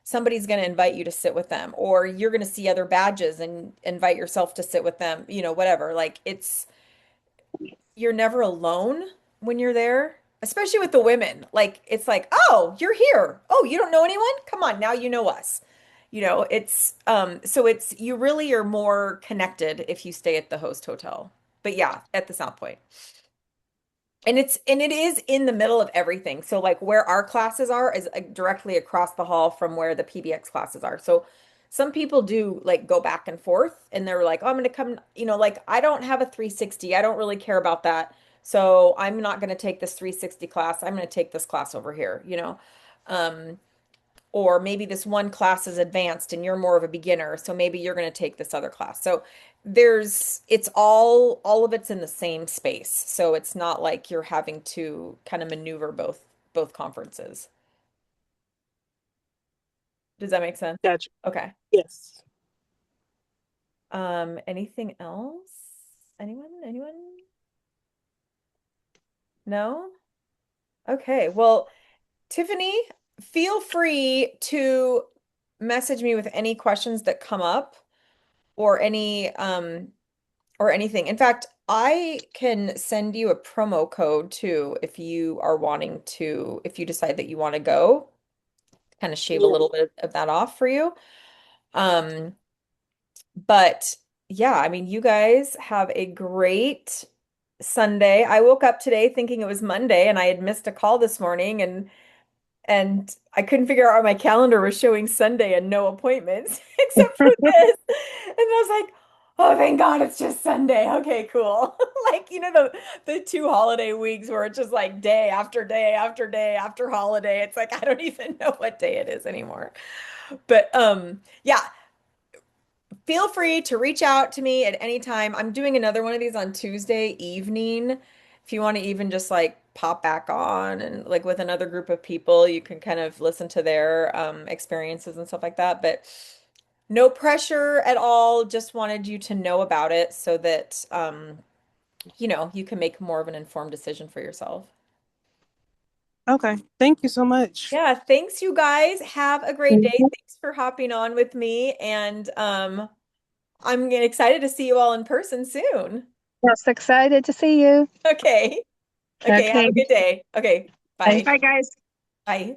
[SPEAKER 2] somebody's going to invite you to sit with them, or you're going to see other badges and invite yourself to sit with them, whatever. Like you're never alone when you're there, especially with the women. Like it's like, "Oh, you're here. Oh, you don't know anyone? Come on, now you know us." It's you really are more connected if you stay at the host hotel. But yeah, at the South Point. And it is in the middle of everything. So like where our classes are is directly across the hall from where the PBX classes are. So some people do like go back and forth and they're like, "Oh, I'm going to come, like I don't have a 360. I don't really care about that. So I'm not going to take this 360 class. I'm going to take this class over here. Um, or maybe this one class is advanced and you're more of a beginner, so maybe you're going to take this other class. So it's all of it's in the same space. So it's not like you're having to kind of maneuver both conferences. Does that make sense?
[SPEAKER 4] Gotcha.
[SPEAKER 2] Okay.
[SPEAKER 4] Yes.
[SPEAKER 2] Anything else? Anyone? Anyone? No? Okay. Well, Tiffany, feel free to message me with any questions that come up or anything. In fact, I can send you a promo code too if you are wanting to, if you decide that you want to go, kind of shave a
[SPEAKER 4] Yeah.
[SPEAKER 2] little bit of that off for you. Um, but yeah, I mean, you guys have a great Sunday. I woke up today thinking it was Monday and I had missed a call this morning and I couldn't figure out why my calendar was showing Sunday and no appointments except for this. And I was like, oh, thank God it's just Sunday. Okay, cool. Like, the two holiday weeks where it's just like day after day after day after holiday. It's like I don't even know what day it is anymore. But yeah, feel free to reach out to me at any time. I'm doing another one of these on Tuesday evening. If you want to even just like pop back on and like with another group of people, you can kind of listen to their experiences and stuff like that. But no pressure at all. Just wanted you to know about it so that you can make more of an informed decision for yourself.
[SPEAKER 4] Okay. Thank you so much.
[SPEAKER 2] Yeah, thanks you guys. Have a great day. Thanks for hopping on with me and excited to see you all in person soon.
[SPEAKER 3] Just excited to see you.
[SPEAKER 2] Okay. Okay, have
[SPEAKER 3] Okay.
[SPEAKER 2] a good day. Okay, bye.
[SPEAKER 3] Bye, guys.
[SPEAKER 2] Bye.